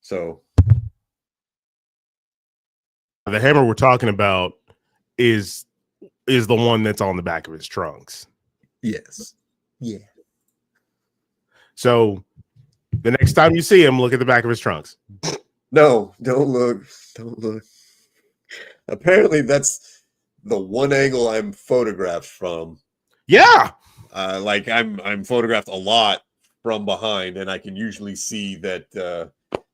So the hammer we're talking about is the one that's on the back of his trunks. Yes. Yeah. So the next time you see him, look at the back of his trunks. No, don't look. Don't look. Apparently, that's the one angle I'm photographed from. Yeah. Like I'm photographed a lot from behind, and I can usually see that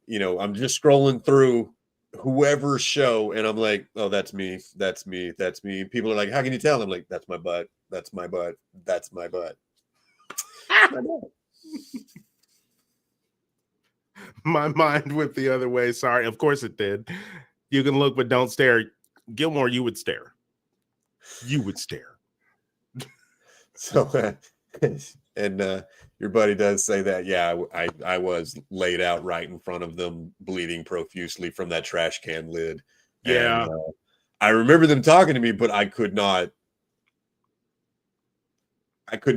I'm just scrolling through whoever's show, and I'm like, oh, that's me, that's me, that's me. People are like, how can you tell? I'm like, that's my butt, that's my butt, that's my butt. My mind went the other way. Sorry. Of course it did. You can look, but don't stare. Gilmore, you would stare. You would stare. So, and your buddy does say that, yeah, I was laid out right in front of them, bleeding profusely from that trash can lid. Yeah. And, I remember them talking to me, but I couldn't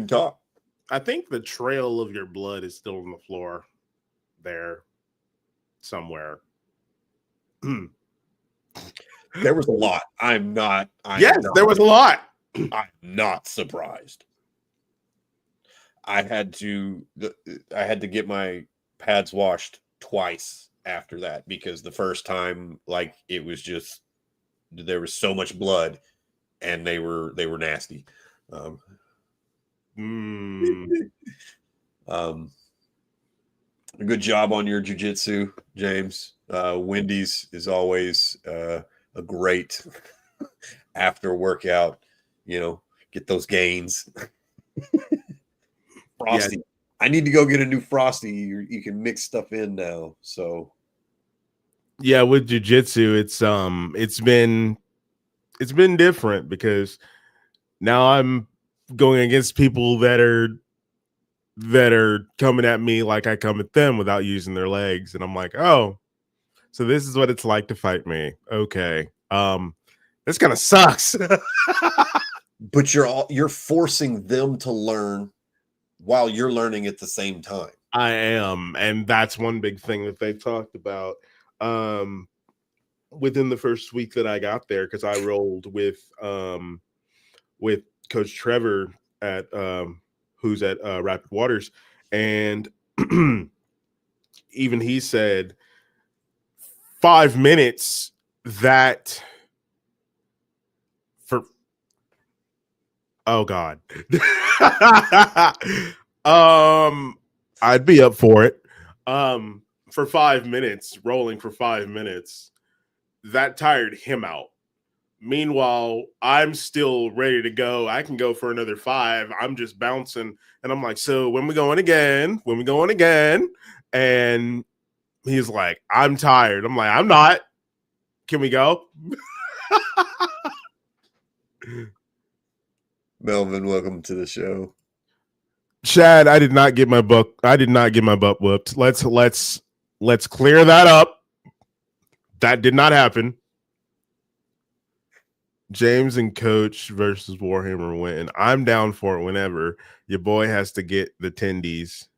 talk. I think the trail of your blood is still on the floor there somewhere. There was a lot. There was a lot. I'm not surprised. I had to get my pads washed twice after that, because the first time, like, it was just, there was so much blood, and they were nasty. Good job on your jiu-jitsu, James. Wendy's is always a great after workout, get those gains. Frosty. Yeah. I need to go get a new Frosty. You can mix stuff in now. So yeah, with jiu-jitsu, it's been different, because now I'm going against people that are coming at me like I come at them without using their legs, and I'm like, oh, so this is what it's like to fight me. Okay. This kind of sucks. But you're forcing them to learn while you're learning at the same time. I am, and that's one big thing that they talked about within the first week that I got there, because I rolled with Coach Trevor at who's at Rapid Waters, and even he said 5 minutes that for oh god I'd be up for it. For 5 minutes, rolling for 5 minutes, that tired him out. Meanwhile, I'm still ready to go. I can go for another 5. I'm just bouncing, and I'm like, so when we going again? When we going again? And he's like, I'm tired. I'm like, I'm not. Can we go? Melvin, welcome to the show. Chad, I did not get my butt whooped. Let's clear that up. That did not happen. James and Coach versus Warhammer win. I'm down for it whenever. Your boy has to get the tendies.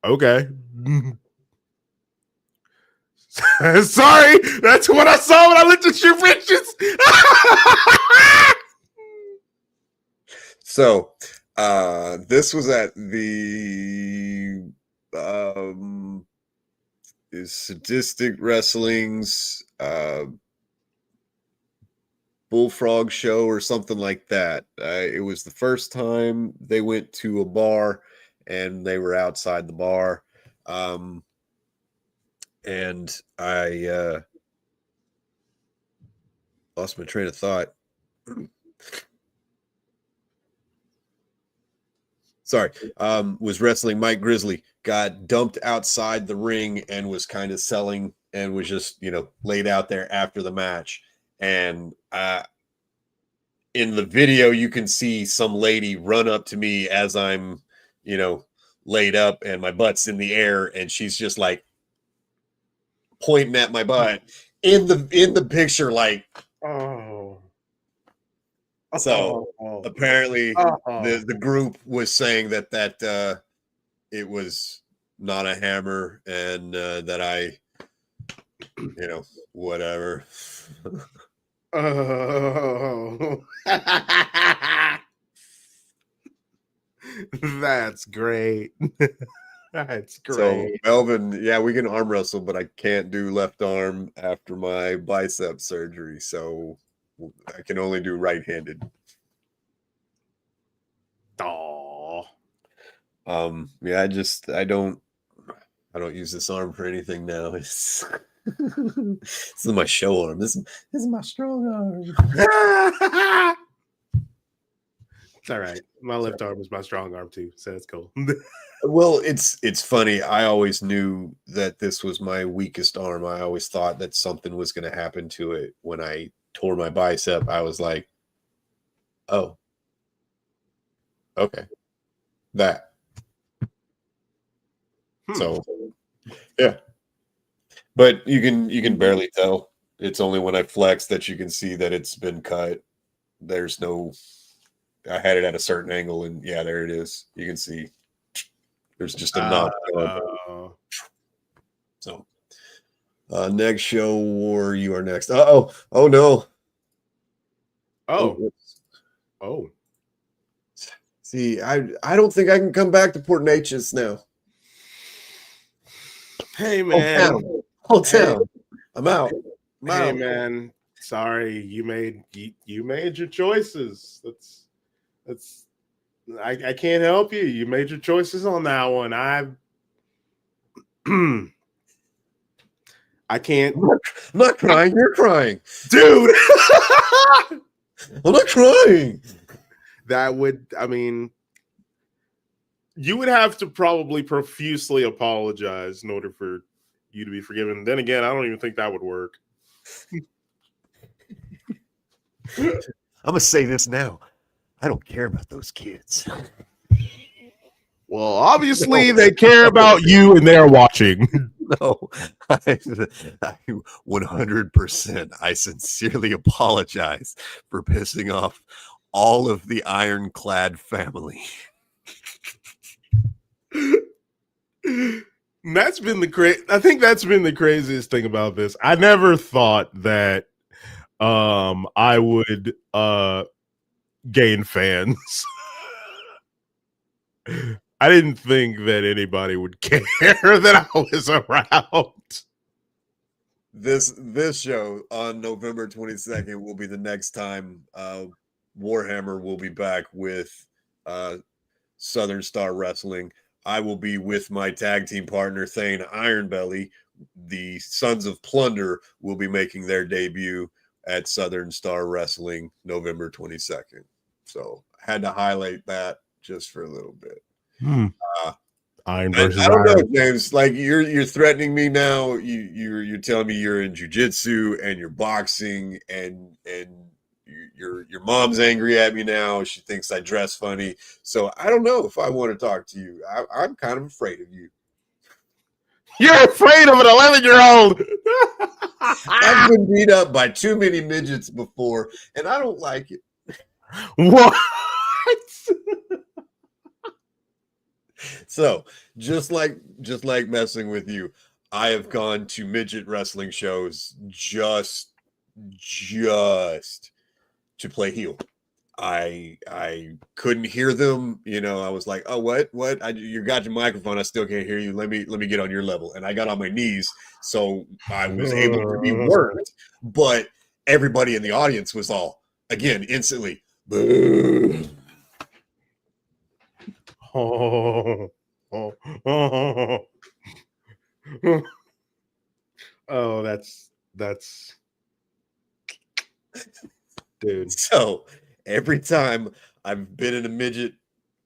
Okay. Sorry, that's what I saw when I looked at your pictures. So, this was at the Sadistic Wrestling's Bullfrog show or something like that. It was the first time they went to a bar, and they were outside the bar. And I lost my train of thought. Sorry. Was wrestling. Mike Grizzly got dumped outside the ring and was kind of selling, and was just, laid out there after the match. And in the video, you can see some lady run up to me as I'm, laid up and my butt's in the air, and she's just like pointing at my butt in the picture, like, oh. So apparently the group was saying that it was not a hammer, and that I, whatever. Oh. That's great. That's great. So Melvin, yeah, we can arm wrestle, but I can't do left arm after my bicep surgery, so I can only do right-handed. Oh. Yeah, I I don't use this arm for anything now. This is my show arm. This is my strong arm. It's all right. My left arm is my strong arm too, so that's cool. Well, it's funny. I always knew that this was my weakest arm. I always thought that something was going to happen to it. When I tore my bicep, I was like, oh, okay, that. So, yeah. But you can barely tell. It's only when I flex that you can see that it's been cut. There's no, I had it at a certain angle, and yeah, there it is. You can see there's just a knot. So, next show, or you are next. Oh no. Oh. See, I don't think I can come back to Port Neches now. Hey man, whole town. I'm out. Hey man, sorry, you made your choices. That's I can't help you. You made your choices on that one. I can't. I'm not crying. You're crying, dude. I'm not crying. That would, I mean, you would have to probably profusely apologize in order for you to be forgiven. Then again, I don't even think that would work. I'm gonna say this now. I don't care about those kids. Well, obviously they care about you and they're watching. No, I 100%. I sincerely apologize for pissing off all of the Ironclad family. That's been I think that's been the craziest thing about this. I never thought that I would gain fans. I didn't think that anybody would care that I was around. This show on November 22nd will be the next time Warhammer will be back with Southern Star Wrestling. I will be with my tag team partner, Thane Ironbelly. The Sons of Plunder will be making their debut at Southern Star Wrestling November 22nd. So I had to highlight that just for a little bit. Iron versus I don't Iron. know, James. Like you're threatening me now. You're telling me you're in jiu-jitsu and you're boxing, and your mom's angry at me now. She thinks I dress funny. So I don't know if I want to talk to you. I'm kind of afraid of you. You're afraid of an 11-year-old. I've been beat up by too many midgets before, and I don't like it. What? So just like messing with you, I have gone to midget wrestling shows just to play heel. I couldn't hear them. You know, I was like, oh, what? You got your microphone. I still can't hear you. Let me get on your level. And I got on my knees, so I was able to be worked. But everybody in the audience was all, again, instantly, boo. Oh, that's dude. So every time I've been in a midget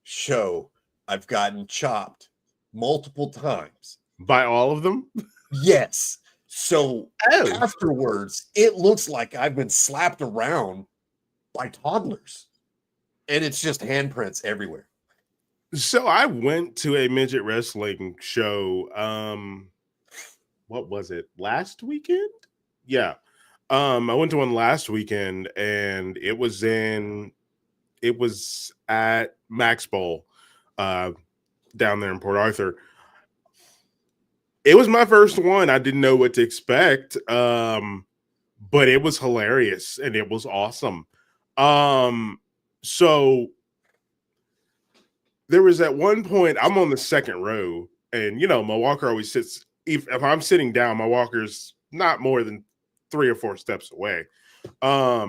show, I've gotten chopped multiple times. By all of them? Yes. So afterwards, it looks like I've been slapped around by toddlers. And it's just handprints everywhere. So I went to a midget wrestling show. What was it? Last weekend? Yeah. I went to one last weekend, and it was at Max Bowl, down there in Port Arthur. It was my first one. I didn't know what to expect. But it was hilarious and it was awesome. So there was at one point, I'm on the second row, and my walker always sits. If I'm sitting down, my walker's not more than 3 or 4 steps away. But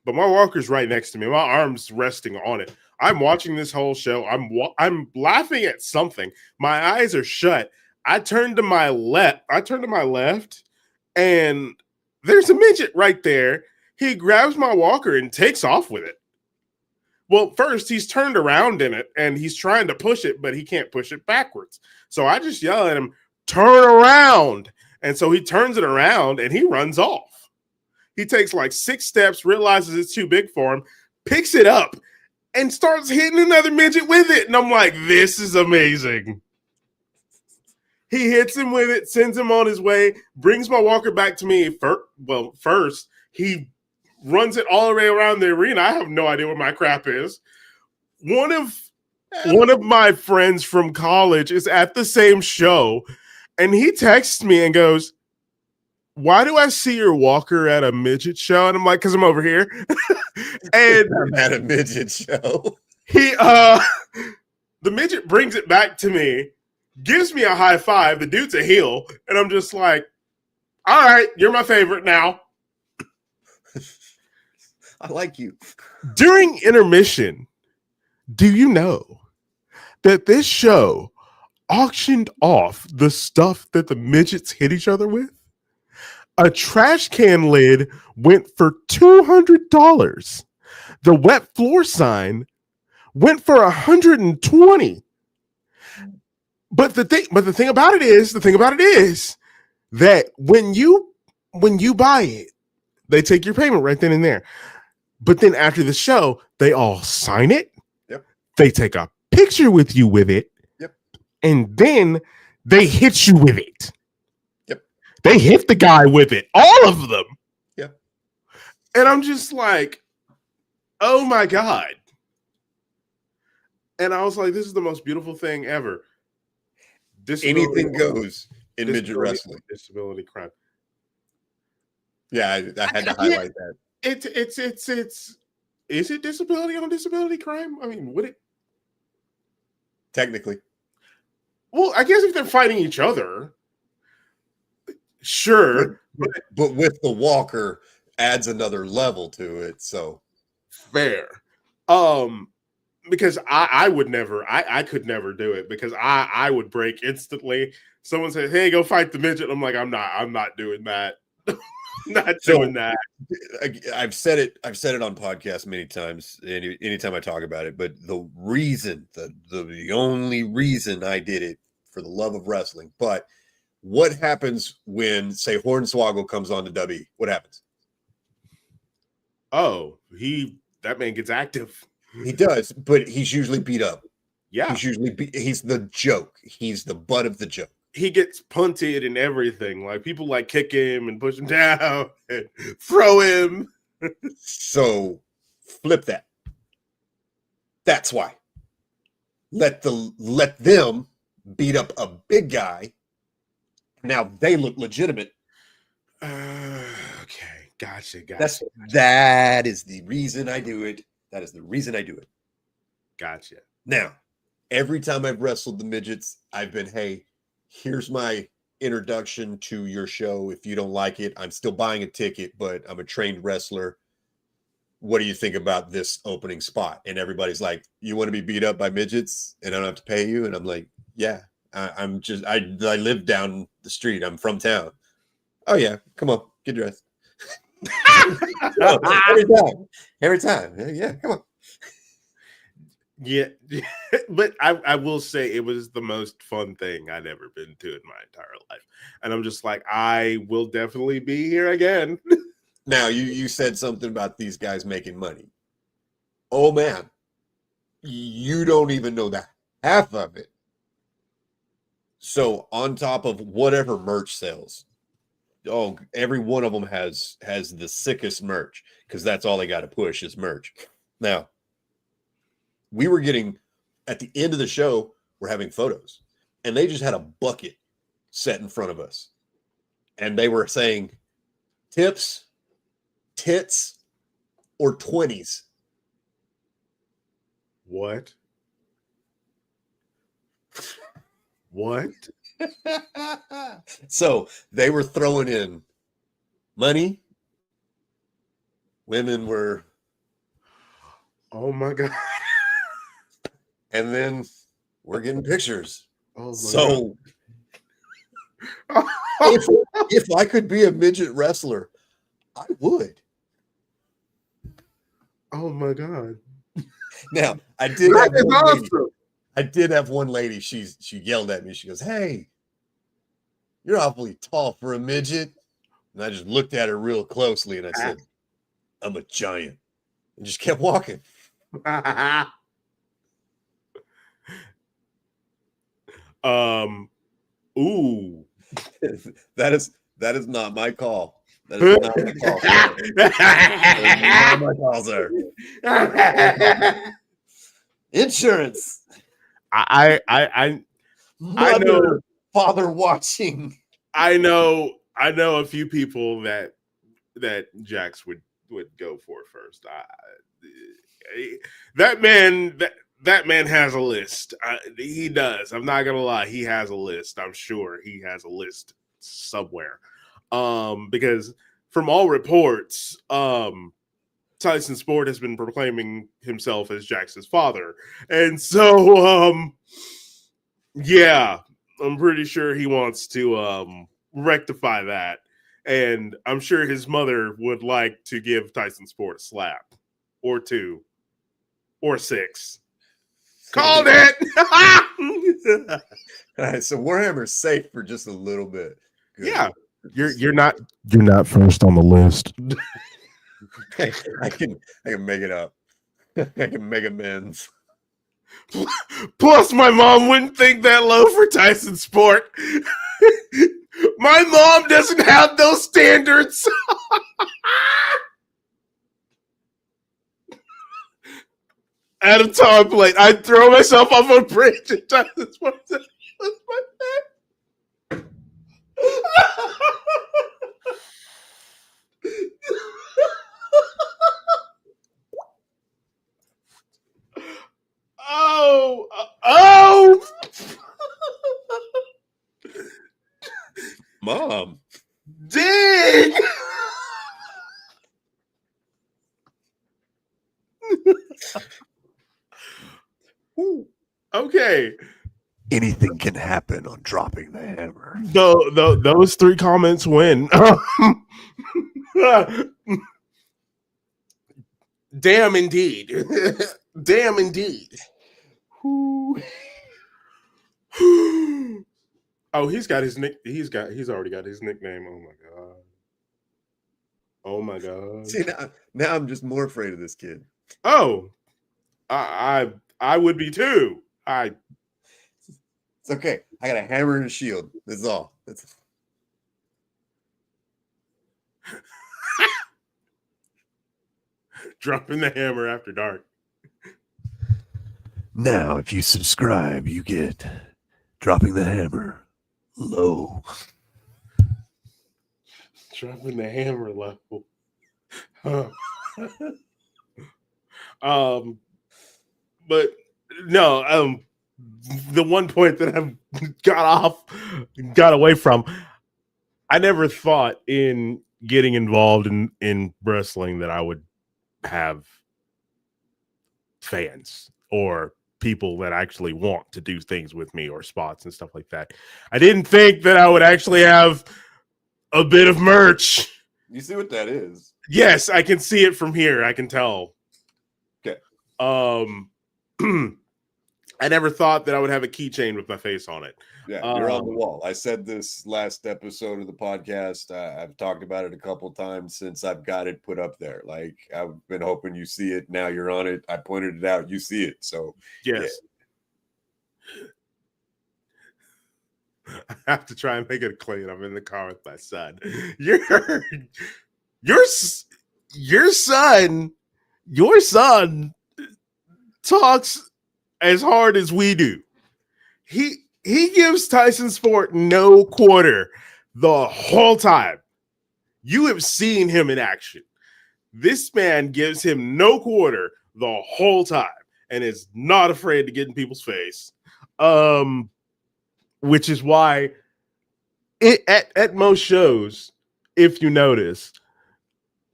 my walker's right next to me. My arm's resting on it. I'm watching this whole show. I'm laughing at something. My eyes are shut. I turned to my left, and there's a midget right there. He grabs my walker and takes off with it. Well, first he's turned around in it and he's trying to push it, but he can't push it backwards. So I just yell at him, turn around. And so he turns it around and he runs off. He takes like 6 steps, realizes it's too big for him, picks it up, and starts hitting another midget with it. And I'm like, this is amazing. He hits him with it, sends him on his way, brings my walker back to me. First, he runs it all the way around the arena. I have no idea what my crap is. One of my friends from college is at the same show, and he texts me and goes, why do I see your walker at a midget show? And I'm like, because I'm over here. And I'm at a midget show. The midget brings it back to me, gives me a high five. The dude's a heel. And I'm just like, all right, you're my favorite now. I like you. During intermission, do you know that this show auctioned off the stuff that the midgets hit each other with? A trash can lid went for $200. The wet floor sign went for $120. But the thing about it is that when you buy it, they take your payment right then and there. But then after the show, they all sign it. Yep. They take a picture with you with it. Yep. And then they hit you with it. Yep. They hit the guy with it. All of them. Yep. And I'm just like, oh my God. And I was like, this is the most beautiful thing ever. Anything goes in midget wrestling. Disability crime. Yeah, I had to highlight that. It's is it disability on disability crime? I mean, would it? Technically. Well, I guess if they're fighting each other, sure. But with the walker adds another level to it. So fair. Because I would never, I could never do it because I would break instantly. Someone said, hey, go fight the midget. I'm like, I'm not doing that. Doing that. I've said it on podcasts many times, anytime I talk about it, but the reason, the only reason I did it for the love of wrestling. But what happens when, say, Hornswoggle comes on to W? What happens? Oh, that man gets active. He does, but he's usually beat up. Yeah. He's the joke. He's the butt of the joke. He gets punted and everything. Like people like kick him and push him down and throw him. So flip that. That's why. Let them beat up a big guy. Now they look legitimate. Okay, gotcha. That is the reason I do it. That is the reason I do it. Gotcha. Now, every time I've wrestled the midgets, I've been, hey, here's my introduction to your show. If you don't like it, I'm still buying a ticket, but I'm a trained wrestler. What do you think about this opening spot? And everybody's like, you want to be beat up by midgets and I don't have to pay you? And I'm like, yeah, I live down the street. I'm from town. Oh yeah, come on, get dressed. Every time. Yeah, come on. Yeah, but I will say it was the most fun thing I'd ever been to in my entire life. And I'm just like, I will definitely be here again. Now, you said something about these guys making money. Oh, man. You don't even know the half of it. So on top of whatever merch sells, every one of them has the sickest merch because that's all they got to push is merch. Now, we were getting, at the end of the show, we're having photos. And they just had a bucket set in front of us. And they were saying, tips, tits, or 20s. What? What? So they were throwing in money. Women were. Oh my God. And then we're getting pictures. Oh my so God. If I could be a midget wrestler, I would. Oh my god! Now, I did That have is one lady. awesome. I did have one lady. She yelled at me. She goes, "Hey, you're awfully tall for a midget." And I just looked at her real closely and I said, "I'm a giant," and just kept walking. Ooh. That is not my call. That is not my call. That is not my call, sir. Insurance. I know father watching. I know a few people that Jax would go for first. That man has a list. He does. I'm not gonna lie. He has a list. I'm sure he has a list somewhere. Because from all reports, Tyson Sport has been proclaiming himself as Jax's father, and so yeah, I'm pretty sure he wants to rectify that, and I'm sure his mother would like to give Tyson Sport a slap or two or six. Called it. All right, so Warhammer's safe for just a little bit. Good. Yeah, you're not first on the list. I can make it up. I can make amends. Plus, my mom wouldn't think that low for Tyson Sport. My mom doesn't have those standards. At a time plate, I'd throw myself off a bridge and Tyson Sport. Oh! Mom. Dig! Okay. Anything can happen on dropping the hammer. Those three comments win. Damn indeed. Damn indeed. Oh, he's already got his nickname. Oh my god. Oh my god. See, now I'm just more afraid of this kid. Oh, I would be too. It's okay. I got a hammer and a shield. That's all. Dropping the hammer after dark. Now, if you subscribe, you get dropping the hammer low. Dropping the hammer low. Huh. But no, the one point that I got away from, I never thought in getting involved in wrestling that I would have fans or people that actually want to do things with me or spots and stuff like that. I didn't think that I would actually have a bit of merch. You see what that is? Yes, I can see it from here. I can tell. Okay. I never thought that I would have a keychain with my face on it. Yeah, you're on the wall. I said this last episode of the podcast. I've talked about it a couple times since I've got it put up there. Like, I've been hoping you see it. Now you're on it. I pointed it out. You see it. So, yes. Yeah. I have to try and make it clean. I'm in the car with my son. Your son talks as hard as we do. He gives Tyson Sport no quarter the whole time. You have seen him in action. This man gives him no quarter the whole time and is not afraid to get in people's face. Which is why at most shows, if you notice,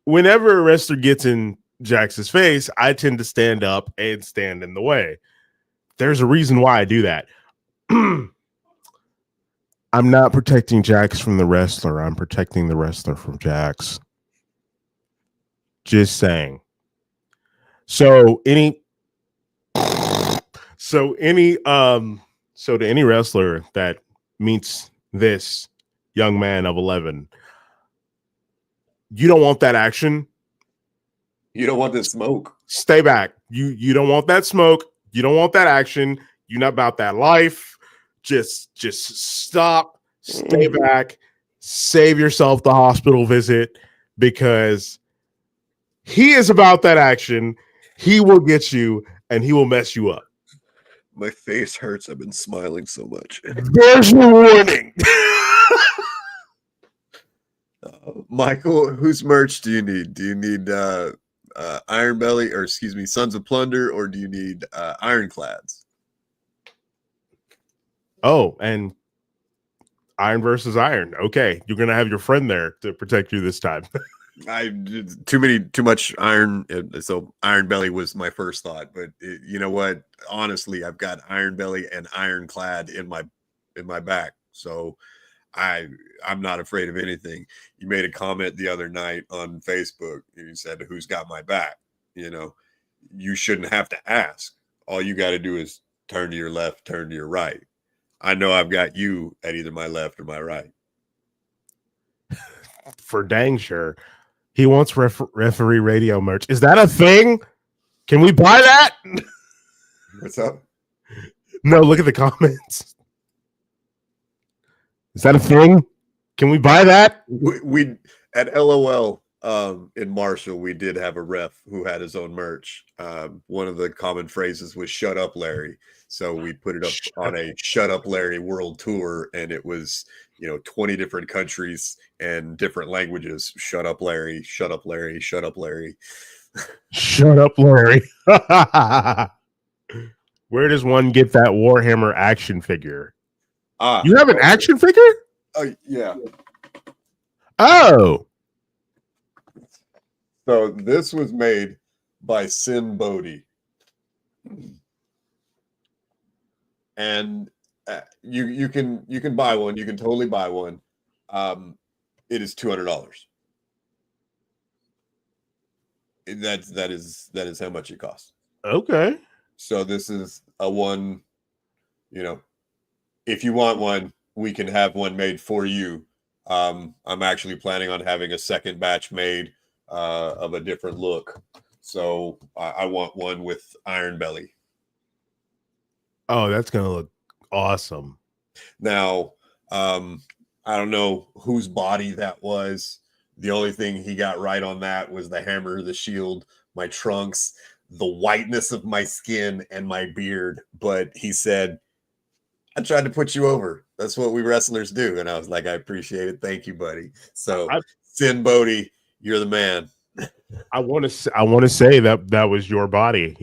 whenever a wrestler gets in Jax's face, I tend to stand up and stand in the way. There's a reason why I do that. I'm not protecting Jax from the wrestler. I'm protecting the wrestler from Jax. Just saying. So to any wrestler that meets this young man of 11, you don't want that action. You don't want this smoke. Stay back. You don't want that smoke. You don't want that action. You're not about that life. Just stop. Stay back. Save yourself the hospital visit, because he is about that action. He will get you and he will mess you up. My face hurts. I've been smiling so much. There's your warning. Michael, whose merch do you need? Do you need Iron Belly, or excuse me, Sons of Plunder, or do you need Ironclads? Oh, and Iron versus Iron. Okay, you're gonna have your friend there to protect you this time. Too much iron. So Iron Belly was my first thought, but you know what? Honestly, I've got Iron Belly and Ironclad in my back, so I'm not afraid of anything. You made a comment the other night on Facebook. You said, "Who's got my back?" You know, you shouldn't have to ask. All you got to do is turn to your left, turn to your right. I know I've got you at either my left or my right. For dang sure. He wants referee radio merch. Is that a thing? Can we buy that? What's up? No, look at the comments. Is that a thing? Can we buy that? We at LOL in Marshall, we did have a ref who had his own merch. One of the common phrases was "Shut up, Larry." So we put it up on a "Shut up, Larry" world tour, and it was 20 different countries and different languages. Shut up, Larry. Shut up, Larry. Shut up, Larry. Shut up, Larry. Where does one get that Warhammer action figure? You have an action figure? Yeah. Oh. So this was made by Sin Bodhi. And you can buy one. You can totally buy one. It is $200. That is how much it costs. Okay. So this is a one. If you want one, we can have one made for you. I'm actually planning on having a second batch made of a different look. So I want one with Iron Belly. Oh, that's gonna look awesome. Now, I don't know whose body that was. The only thing he got right on that was the hammer, the shield, my trunks, the whiteness of my skin, and my beard. But he said, "I tried to put you over. That's what we wrestlers do." And I was like, "I appreciate it. Thank you, buddy." So, Sin Bodhi, you're the man. I want to say that was your body.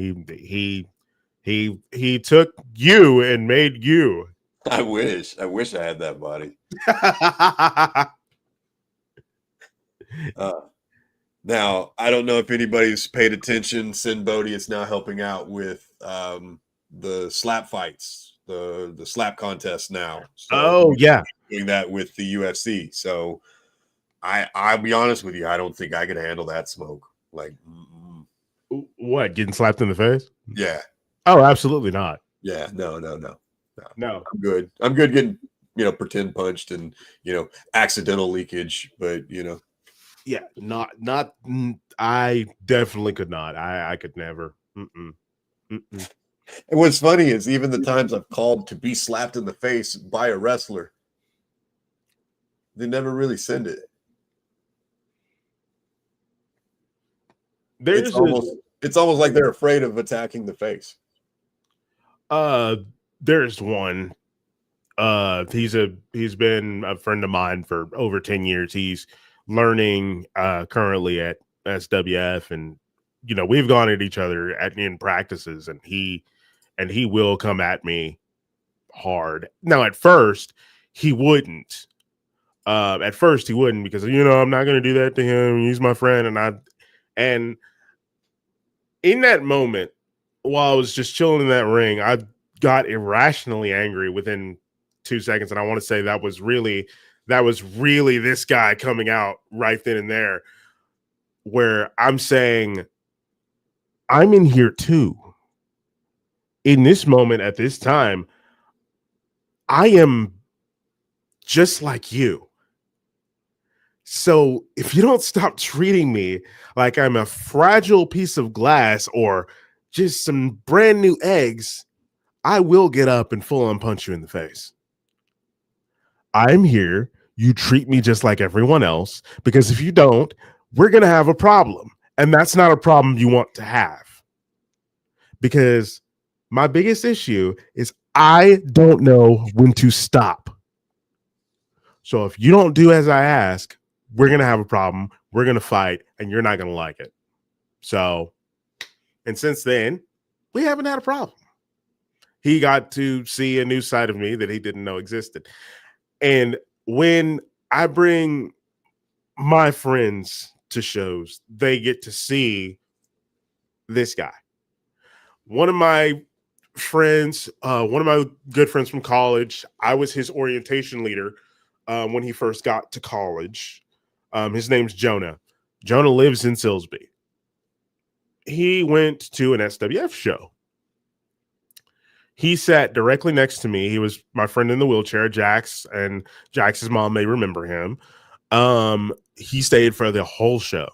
He took you and made you. I wish I had that body. Now, I don't know if anybody's paid attention. Sin Bodhi is now helping out with the slap fights, the slap contest now. So doing that with the UFC. So I'll be honest with you, I don't think I could handle that smoke. Like, what, getting slapped in the face? Yeah. Oh, absolutely not. Yeah, no. No. I'm good getting pretend punched and accidental leakage, but yeah, not I definitely could not. I could never. And what's funny is even the times I've called to be slapped in the face by a wrestler, they never really send it. It's almost like they're afraid of attacking the face. There's one. He's been a friend of mine for over 10 years. He's learning currently at SWF, and we've gone at each other in practices, and he will come at me hard. Now at first he wouldn't. Because I'm not going to do that to him. He's my friend, and in that moment, while I was just chilling in that ring, I got irrationally angry within 2 seconds, and I want to say that was really this guy coming out right then and there, where I'm saying, I'm in here too. In this moment, at this time, I am just like you. So if you don't stop treating me like I'm a fragile piece of glass or just some brand new eggs, I will get up and full on punch you in the face. I'm here. You treat me just like everyone else, because if you don't, we're going to have a problem. And that's not a problem you want to have. Because my biggest issue is I don't know when to stop. So if you don't do as I ask, we're going to have a problem. We're going to fight, and you're not going to like it. So, and since then, we haven't had a problem. He got to see a new side of me that he didn't know existed. And when I bring my friends to shows, they get to see this guy. One of my friends, one of my good friends from college, I was his orientation leader when he first got to college. His name's Jonah. Jonah lives in Silsbee. He went to an SWF show. He sat directly next to me. He was my friend in the wheelchair, Jax, and Jax's mom may remember him. He stayed for the whole show,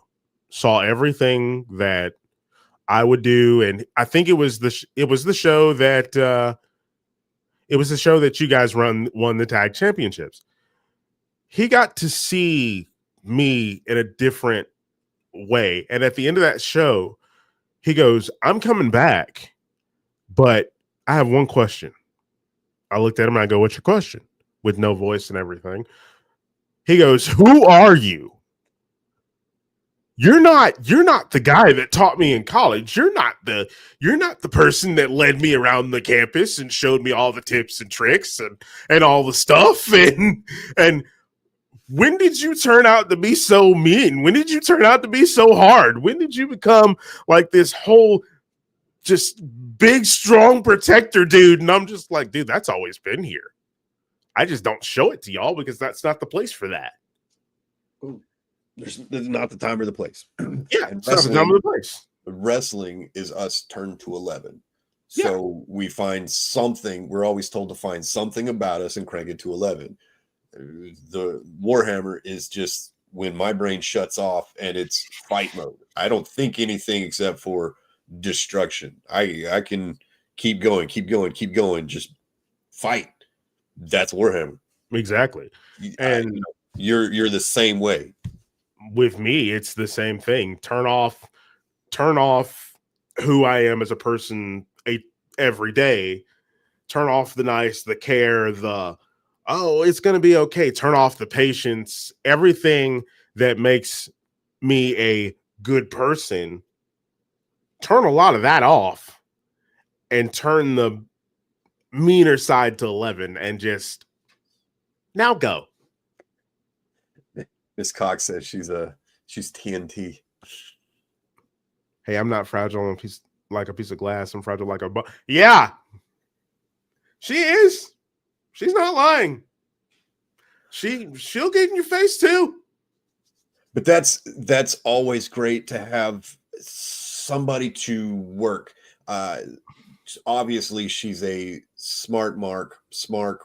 saw everything that I would do, and I think it was the show that you guys won the tag championships. He got to see me in a different way, and at the end of that show, he goes, "I'm coming back, but I have one question." I looked at him and I go, "What's your question?" With no voice and everything. He goes, "Who are you? You're not the guy that taught me in college. You're not the person that led me around the campus and showed me all the tips and tricks and all the stuff. And when did you turn out to be so mean? When did you turn out to be so hard? When did you become like this whole just big, strong protector dude?" And I'm just like, dude, that's always been here. I just don't show it to y'all because that's not the place for that. There's not the time or the place. Yeah, it's not the time or the place. Wrestling is us turned to 11. So we find something. We're always told to find something about us and crank it to 11. The Warhammer is just when my brain shuts off and it's fight mode. I don't think anything except for destruction. I can keep going, just fight. That's Warhammer. Exactly. And you're the same way. With me, it's the same thing. Turn off who I am as a person every day. Turn off the nice, the care, it's going to be okay. Turn off the patience, everything that makes me a good person. Turn a lot of that off and turn the meaner side to 11 and just now go. Miss Cox says she's TNT. Hey, I'm not fragile like a piece of glass. I'm fragile like a yeah. She is. She's not lying. She'll get in your face too. But that's always great to have somebody to work. Obviously, she's a smart,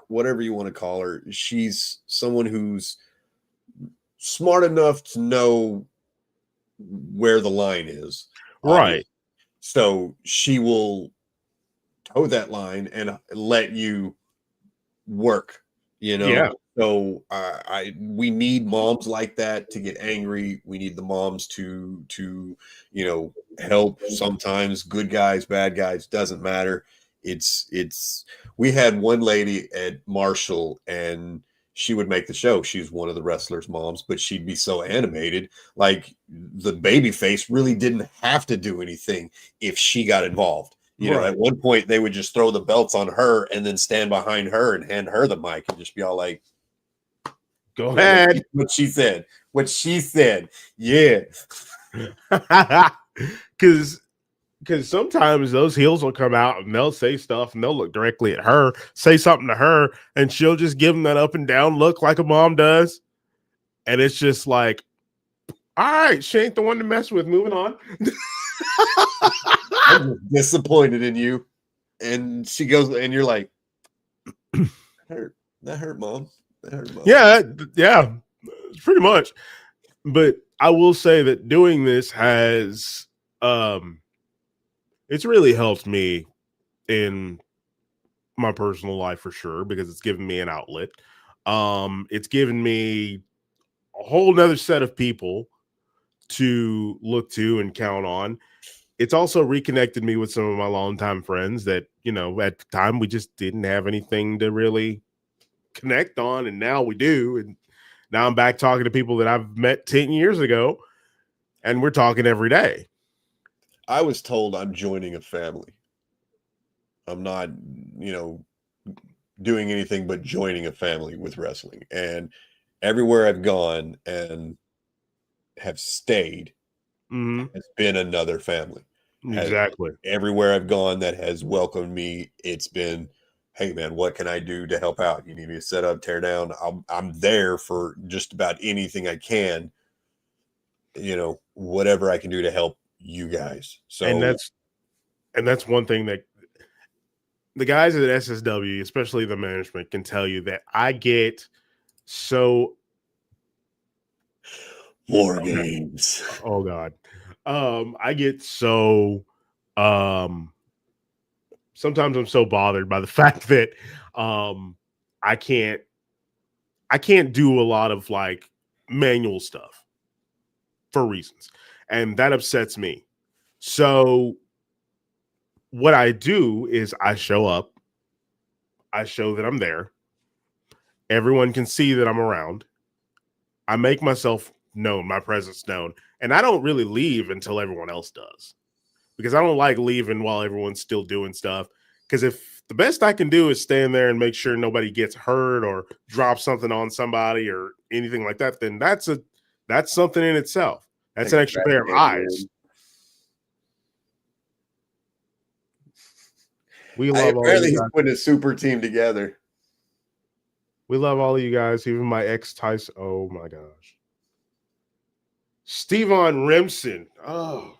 whatever you want to call her. She's someone who's smart enough to know where the line is. Right. So she will toe that line and let you work, Yeah. So we need moms like that to get angry. We need the moms to help. Sometimes good guys, bad guys, doesn't matter. We had one lady at Marshall and she would make the show. She's one of the wrestlers' moms, but she'd be so animated. Like the baby face really didn't have to do anything if she got involved. At one point they would just throw the belts on her and then stand behind her and hand her the mic and just be all like, "Go ahead." What she said. Yeah. Because because sometimes those heels will come out and they'll say stuff and they'll look directly at her, say something to her, and she'll just give them that up and down look like a mom does. And it's just like, all right, she ain't the one to mess with. Moving on. I'm just disappointed in you. And she goes, and you're like, that hurt, mom. That hurt, mom. Yeah, pretty much. But I will say that doing this has it's really helped me in my personal life for sure, because it's given me an outlet. It's given me a whole nother set of people to look to and count on. It's also reconnected me with some of my longtime friends that, you know, at the time we just didn't have anything to really connect on, and now we do. And now I'm back talking to people that I've met 10 years ago, and we're talking every day. I was told I'm joining a family. I'm not, you know, doing anything but joining a family with wrestling. And everywhere I've gone and have stayed has been another family. Exactly. Everywhere I've gone that has welcomed me, it's been, hey man, what can I do to help out? You need me to set up, tear down? I'm there for just about anything I can, you know, whatever I can do to help you guys. So and that's one thing that the guys at SSW, especially the management, can tell you, that I get so War games. Oh God. I get so sometimes I'm so bothered by the fact that I can't do a lot of like manual stuff for reasons, and that upsets me. So what I do is I show up, I show that I'm there, everyone can see that I'm around, I make myself known, my presence known, and I don't really leave until everyone else does, because I don't like leaving while everyone's still doing stuff. Because if the best I can do is stand there and make sure nobody gets hurt or drop something on somebody or anything like that, then that's something in itself. That's an extra pair of eyes. We love all apparently you he's guys. putting a super team together. We love all of you guys, even my ex Tyson. Oh my gosh. Steven Remsen. Oh.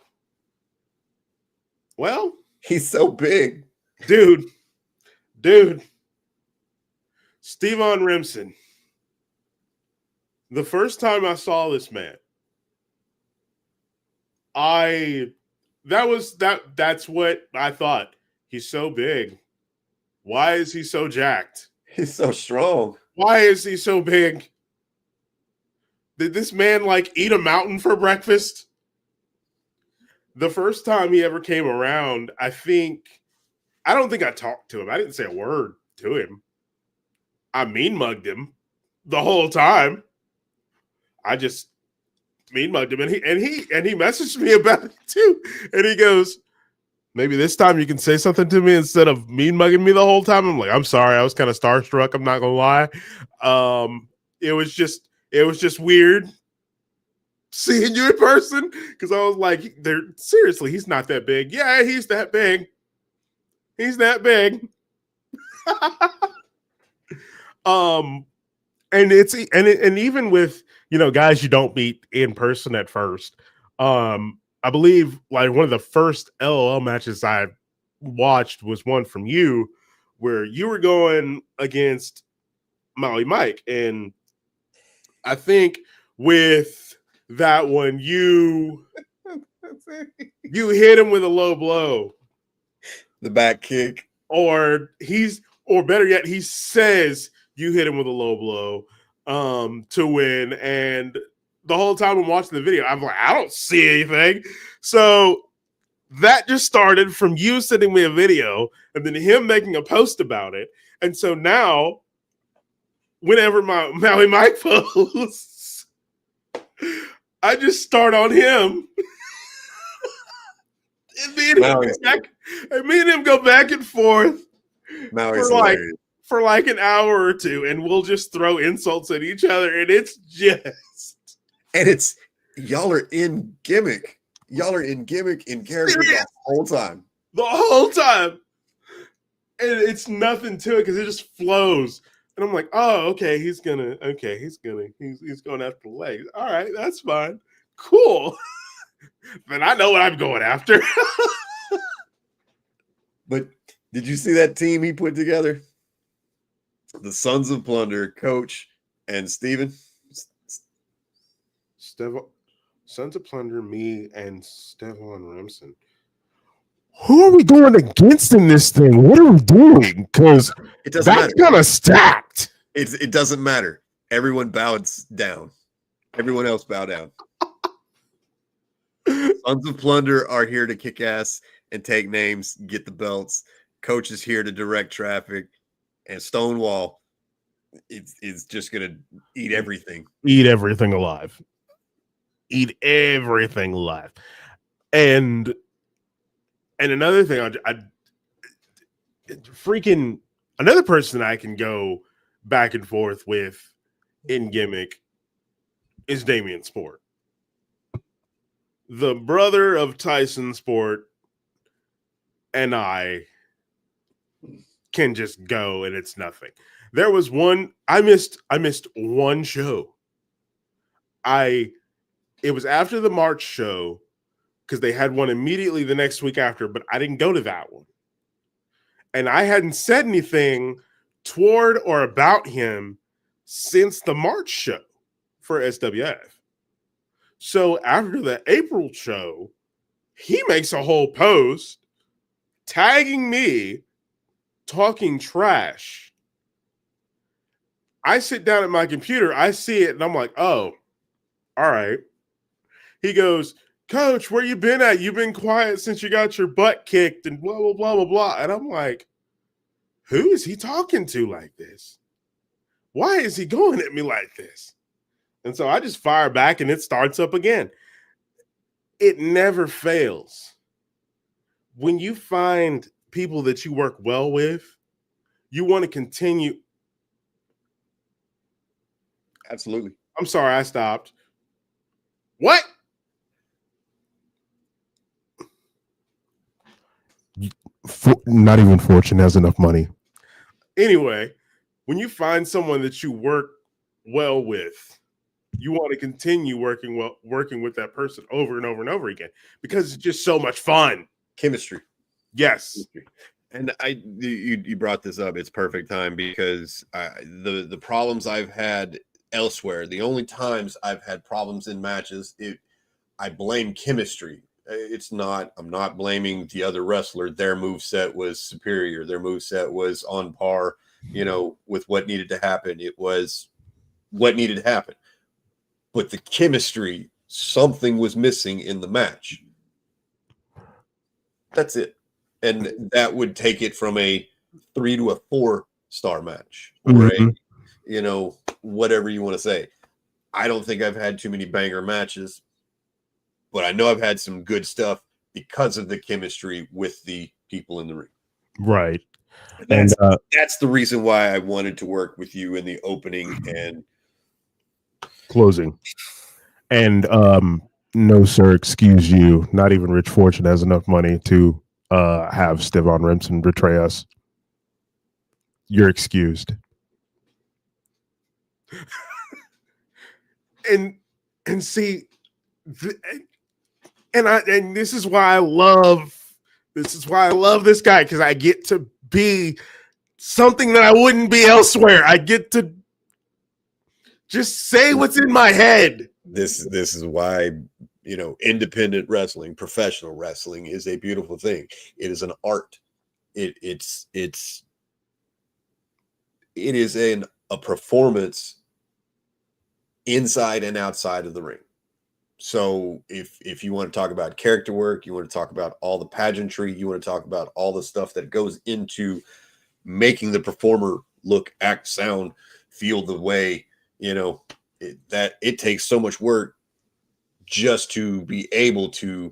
Well, He's so big. dude. Steven Remsen. The first time I saw this man, that's what I thought. He's so big. Why is he so jacked? He's so strong. Why is he so big? Did this man like eat a mountain for breakfast? The first time he ever came around, I don't think I talked to him. I didn't say a word to him. I mean mugged him the whole time. I just mean mugged him, and he messaged me about it too. And he goes, maybe this time you can say something to me instead of mean mugging me the whole time. I'm like, I'm sorry, I was kind of starstruck. I'm not gonna lie. It was just weird seeing you in person, because I was like, seriously, he's not that big. Yeah, he's that big. He's that big. And even with, you know, guys you don't meet in person at first. I believe like one of the first LOL matches I watched was one from you where you were going against Maui Mike, and I think with that one you hit him with a low blow, The back kick, or better yet, he says you hit him with a low blow to win. And the whole time I'm watching the video, I'm like, I don't see anything. So that just started from you sending me a video and then him making a post about it. And so now, whenever my Maui Mike posts, I just start on him. And me and him go back and forth for like an hour or two, and we'll just throw insults at each other, and it's y'all are in gimmick. Y'all are in gimmick, in character the whole time. The whole time. And it's nothing to it because it just flows. And I'm like, oh, okay, he's going after the legs. All right, that's fine. Cool. Then I know what I'm going after. But did you see that team he put together? The Sons of Plunder, Coach and Steven. Sons of Plunder, me, and Stefan Remsen. Who are we going against in this thing? What are we doing? Because that's kind of stacked. It doesn't matter. Everyone bowed down. Everyone else bow down. Sons of Plunder are here to kick ass and take names, get the belts. Coach is here to direct traffic, and Stonewall is just gonna eat everything. Eat everything alive. Eat everything alive. And another thing, freaking another person I can go back and forth with in gimmick is Damian Sport. The brother of Tyson Sport and I can just go and it's nothing. There was one I missed one show. It was after the March show because they had one immediately the next week after, but I didn't go to that one. And I hadn't said anything toward or about him since the March show for SWF. So after the April show, he makes a whole post tagging me, talking trash. I sit down at my computer, I see it, and I'm like, oh, all right. He goes, Coach, where you been at? You've been quiet since you got your butt kicked and blah, blah, blah, blah, blah. And I'm like, who is he talking to like this? Why is he going at me like this? And so I just fire back and it starts up again. It never fails. When you find people that you work well with, you want to continue. Absolutely. I'm sorry, I stopped. What? Not even Fortune has enough money. Anyway, when you find someone that you work well with, you want to continue working with that person over and over and over again because it's just so much fun. Chemistry. Yes. And you brought this up. It's perfect time because the problems I've had elsewhere, the only times I've had problems in matches, I blame chemistry. I'm not blaming the other wrestler. Their moveset was superior. Their moveset was on par, with what needed to happen. It was what needed to happen. But the chemistry, something was missing in the match. That's it. And that would take it from a 3 to a 4-star match, or whatever you want to say. I don't think I've had too many banger matches, but I know I've had some good stuff because of the chemistry with the people in the ring. Right. That's the reason why I wanted to work with you in the opening and closing. And no, sir, excuse you. Not even Rich Fortune has enough money to have Stefan Remsen betray us. You're excused. and see, and this is why I love this guy, because I get to be something that I wouldn't be elsewhere. I get to just say what's in my head. This is why independent wrestling, professional wrestling is a beautiful thing. It is an art. It is a performance inside and outside of the ring. So if you want to talk about character work, you want to talk about all the pageantry, you want to talk about all the stuff that goes into making the performer look, act, sound, feel the way, that it takes so much work just to be able to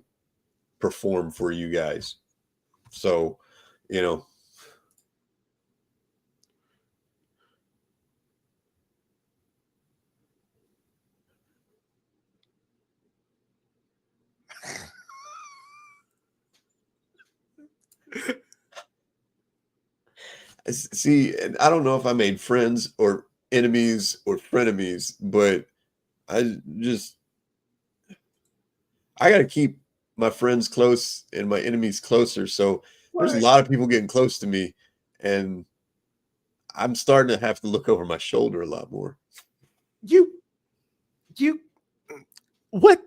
perform for you guys. So, See, and I don't know if I made friends or enemies or frenemies, but I just I got to keep my friends close and my enemies closer. So there's a What? lot of people getting close to me, and I'm starting to have to look over my shoulder a lot more. You what?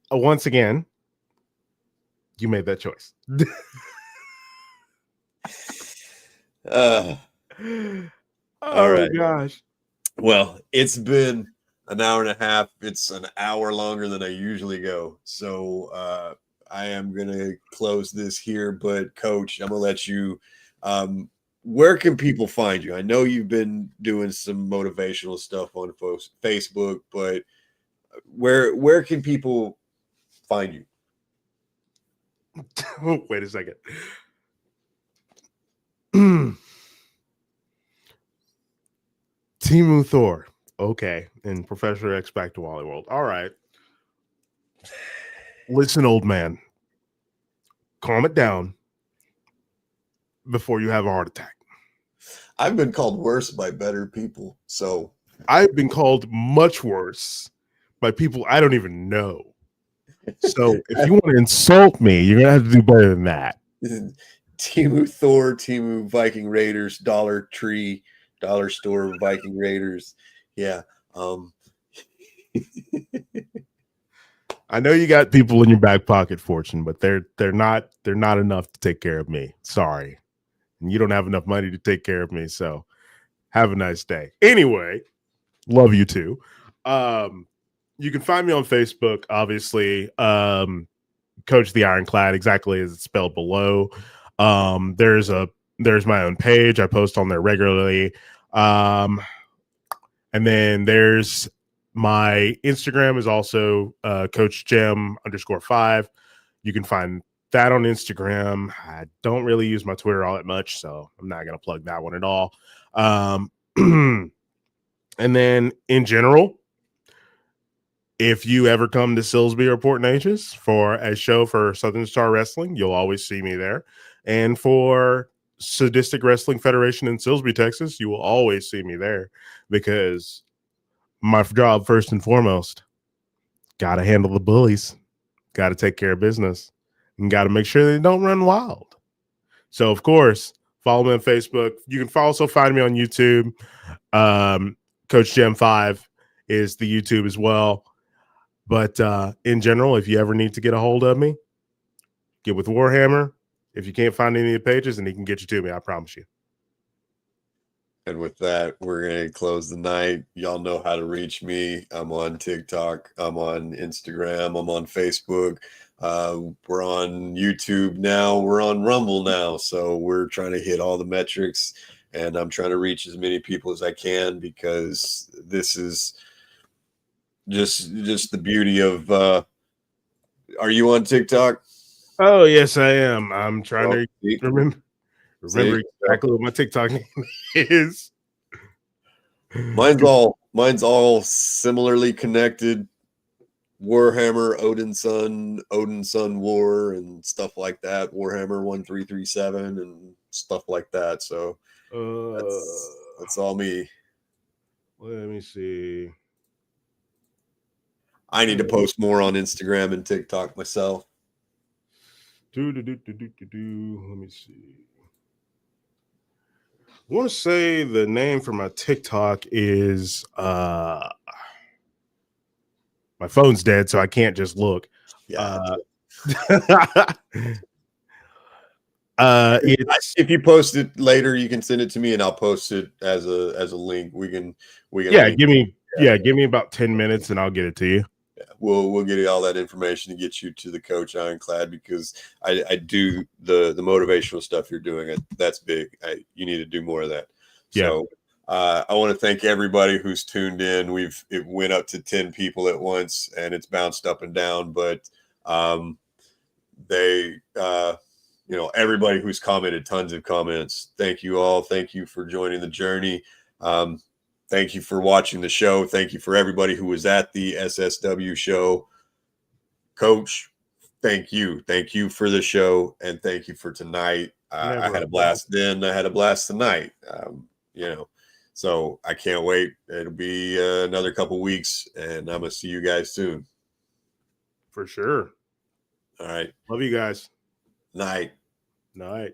Once again, you made that choice. Uh, Oh right. gosh. Well, it's been an hour and a half. It's an hour longer than I usually go. So I am going to close this here. But, Coach, I'm going to let you. Where can people find you? I know you've been doing some motivational stuff on Facebook, but where can people find you? Wait a second. Timu Thor. Okay. In Professor X Back to Wally World. All right. Listen, old man. Calm it down before you have a heart attack. I've been called worse by better people. So I've been called much worse by people I don't even know. So if you want to insult me, you're gonna have to do better than that. Timu Thor, Timu Viking Raiders, Dollar Tree, Dollar Store Viking Raiders. Yeah. I know you got people in your back pocket, Fortune, but they're not enough to take care of me. Sorry. And you don't have enough money to take care of me. So have a nice day. Anyway, love you too. You can find me on Facebook, obviously. Coach the Ironclad, exactly as it's spelled below. There's my own page. I post on there regularly. And then there's my Instagram is also Coach Jim _5. You can find that on Instagram. I don't really use my Twitter all that much, so I'm not going to plug that one at all. And then in general, if you ever come to Silsbee or Port Neches for a show for Southern Star Wrestling, you'll always see me there. And for Sadistic Wrestling Federation in Silsbee, Texas, you will always see me there because my job, first and foremost, got to handle the bullies, got to take care of business, and got to make sure they don't run wild. So, of course, follow me on Facebook. You can also find me on YouTube. Coach Gem 5 is the YouTube as well. But in general, if you ever need to get a hold of me, get with Warhammer. If you can't find any of the pages, and he can get you to me, I promise you. And with that, we're going to close the night. Y'all know how to reach me. I'm on TikTok. I'm on Instagram. I'm on Facebook. We're on YouTube now. We're on Rumble now. So we're trying to hit all the metrics, and I'm trying to reach as many people as I can because this is just the beauty of are you on TikTok? Oh, yes, I am. I'm trying to remember exactly what my TikTok name is. Mine's all similarly connected. Warhammer, Odin's Son War, and stuff like that. Warhammer 1337 and stuff like that. So that's all me. Let me see. I need to post more on Instagram and TikTok myself. Let me see. I want to say the name for my TikTok is my phone's dead, so I can't just look. Yeah. If you post it later, you can send it to me, and I'll post it as a link. We can give me about 10 minutes, and I'll get it to you. Yeah, we'll get you all that information to get you to the Coach Ironclad because I do the motivational stuff you're doing. That's big. You need to do more of that. Yeah. So I want to thank everybody who's tuned in. It went up to 10 people at once, and it's bounced up and down. But everybody who's commented, tons of comments. Thank you all. Thank you for joining the journey. Thank you for watching the show. Thank you for everybody who was at the SSW show. Coach, Thank you for the show, and thank you for tonight. I Never had a a blast then. I had a blast tonight. So I can't wait. It'll be another couple weeks, and I'm gonna see you guys soon. For sure. All right. Love you guys. Night. Night.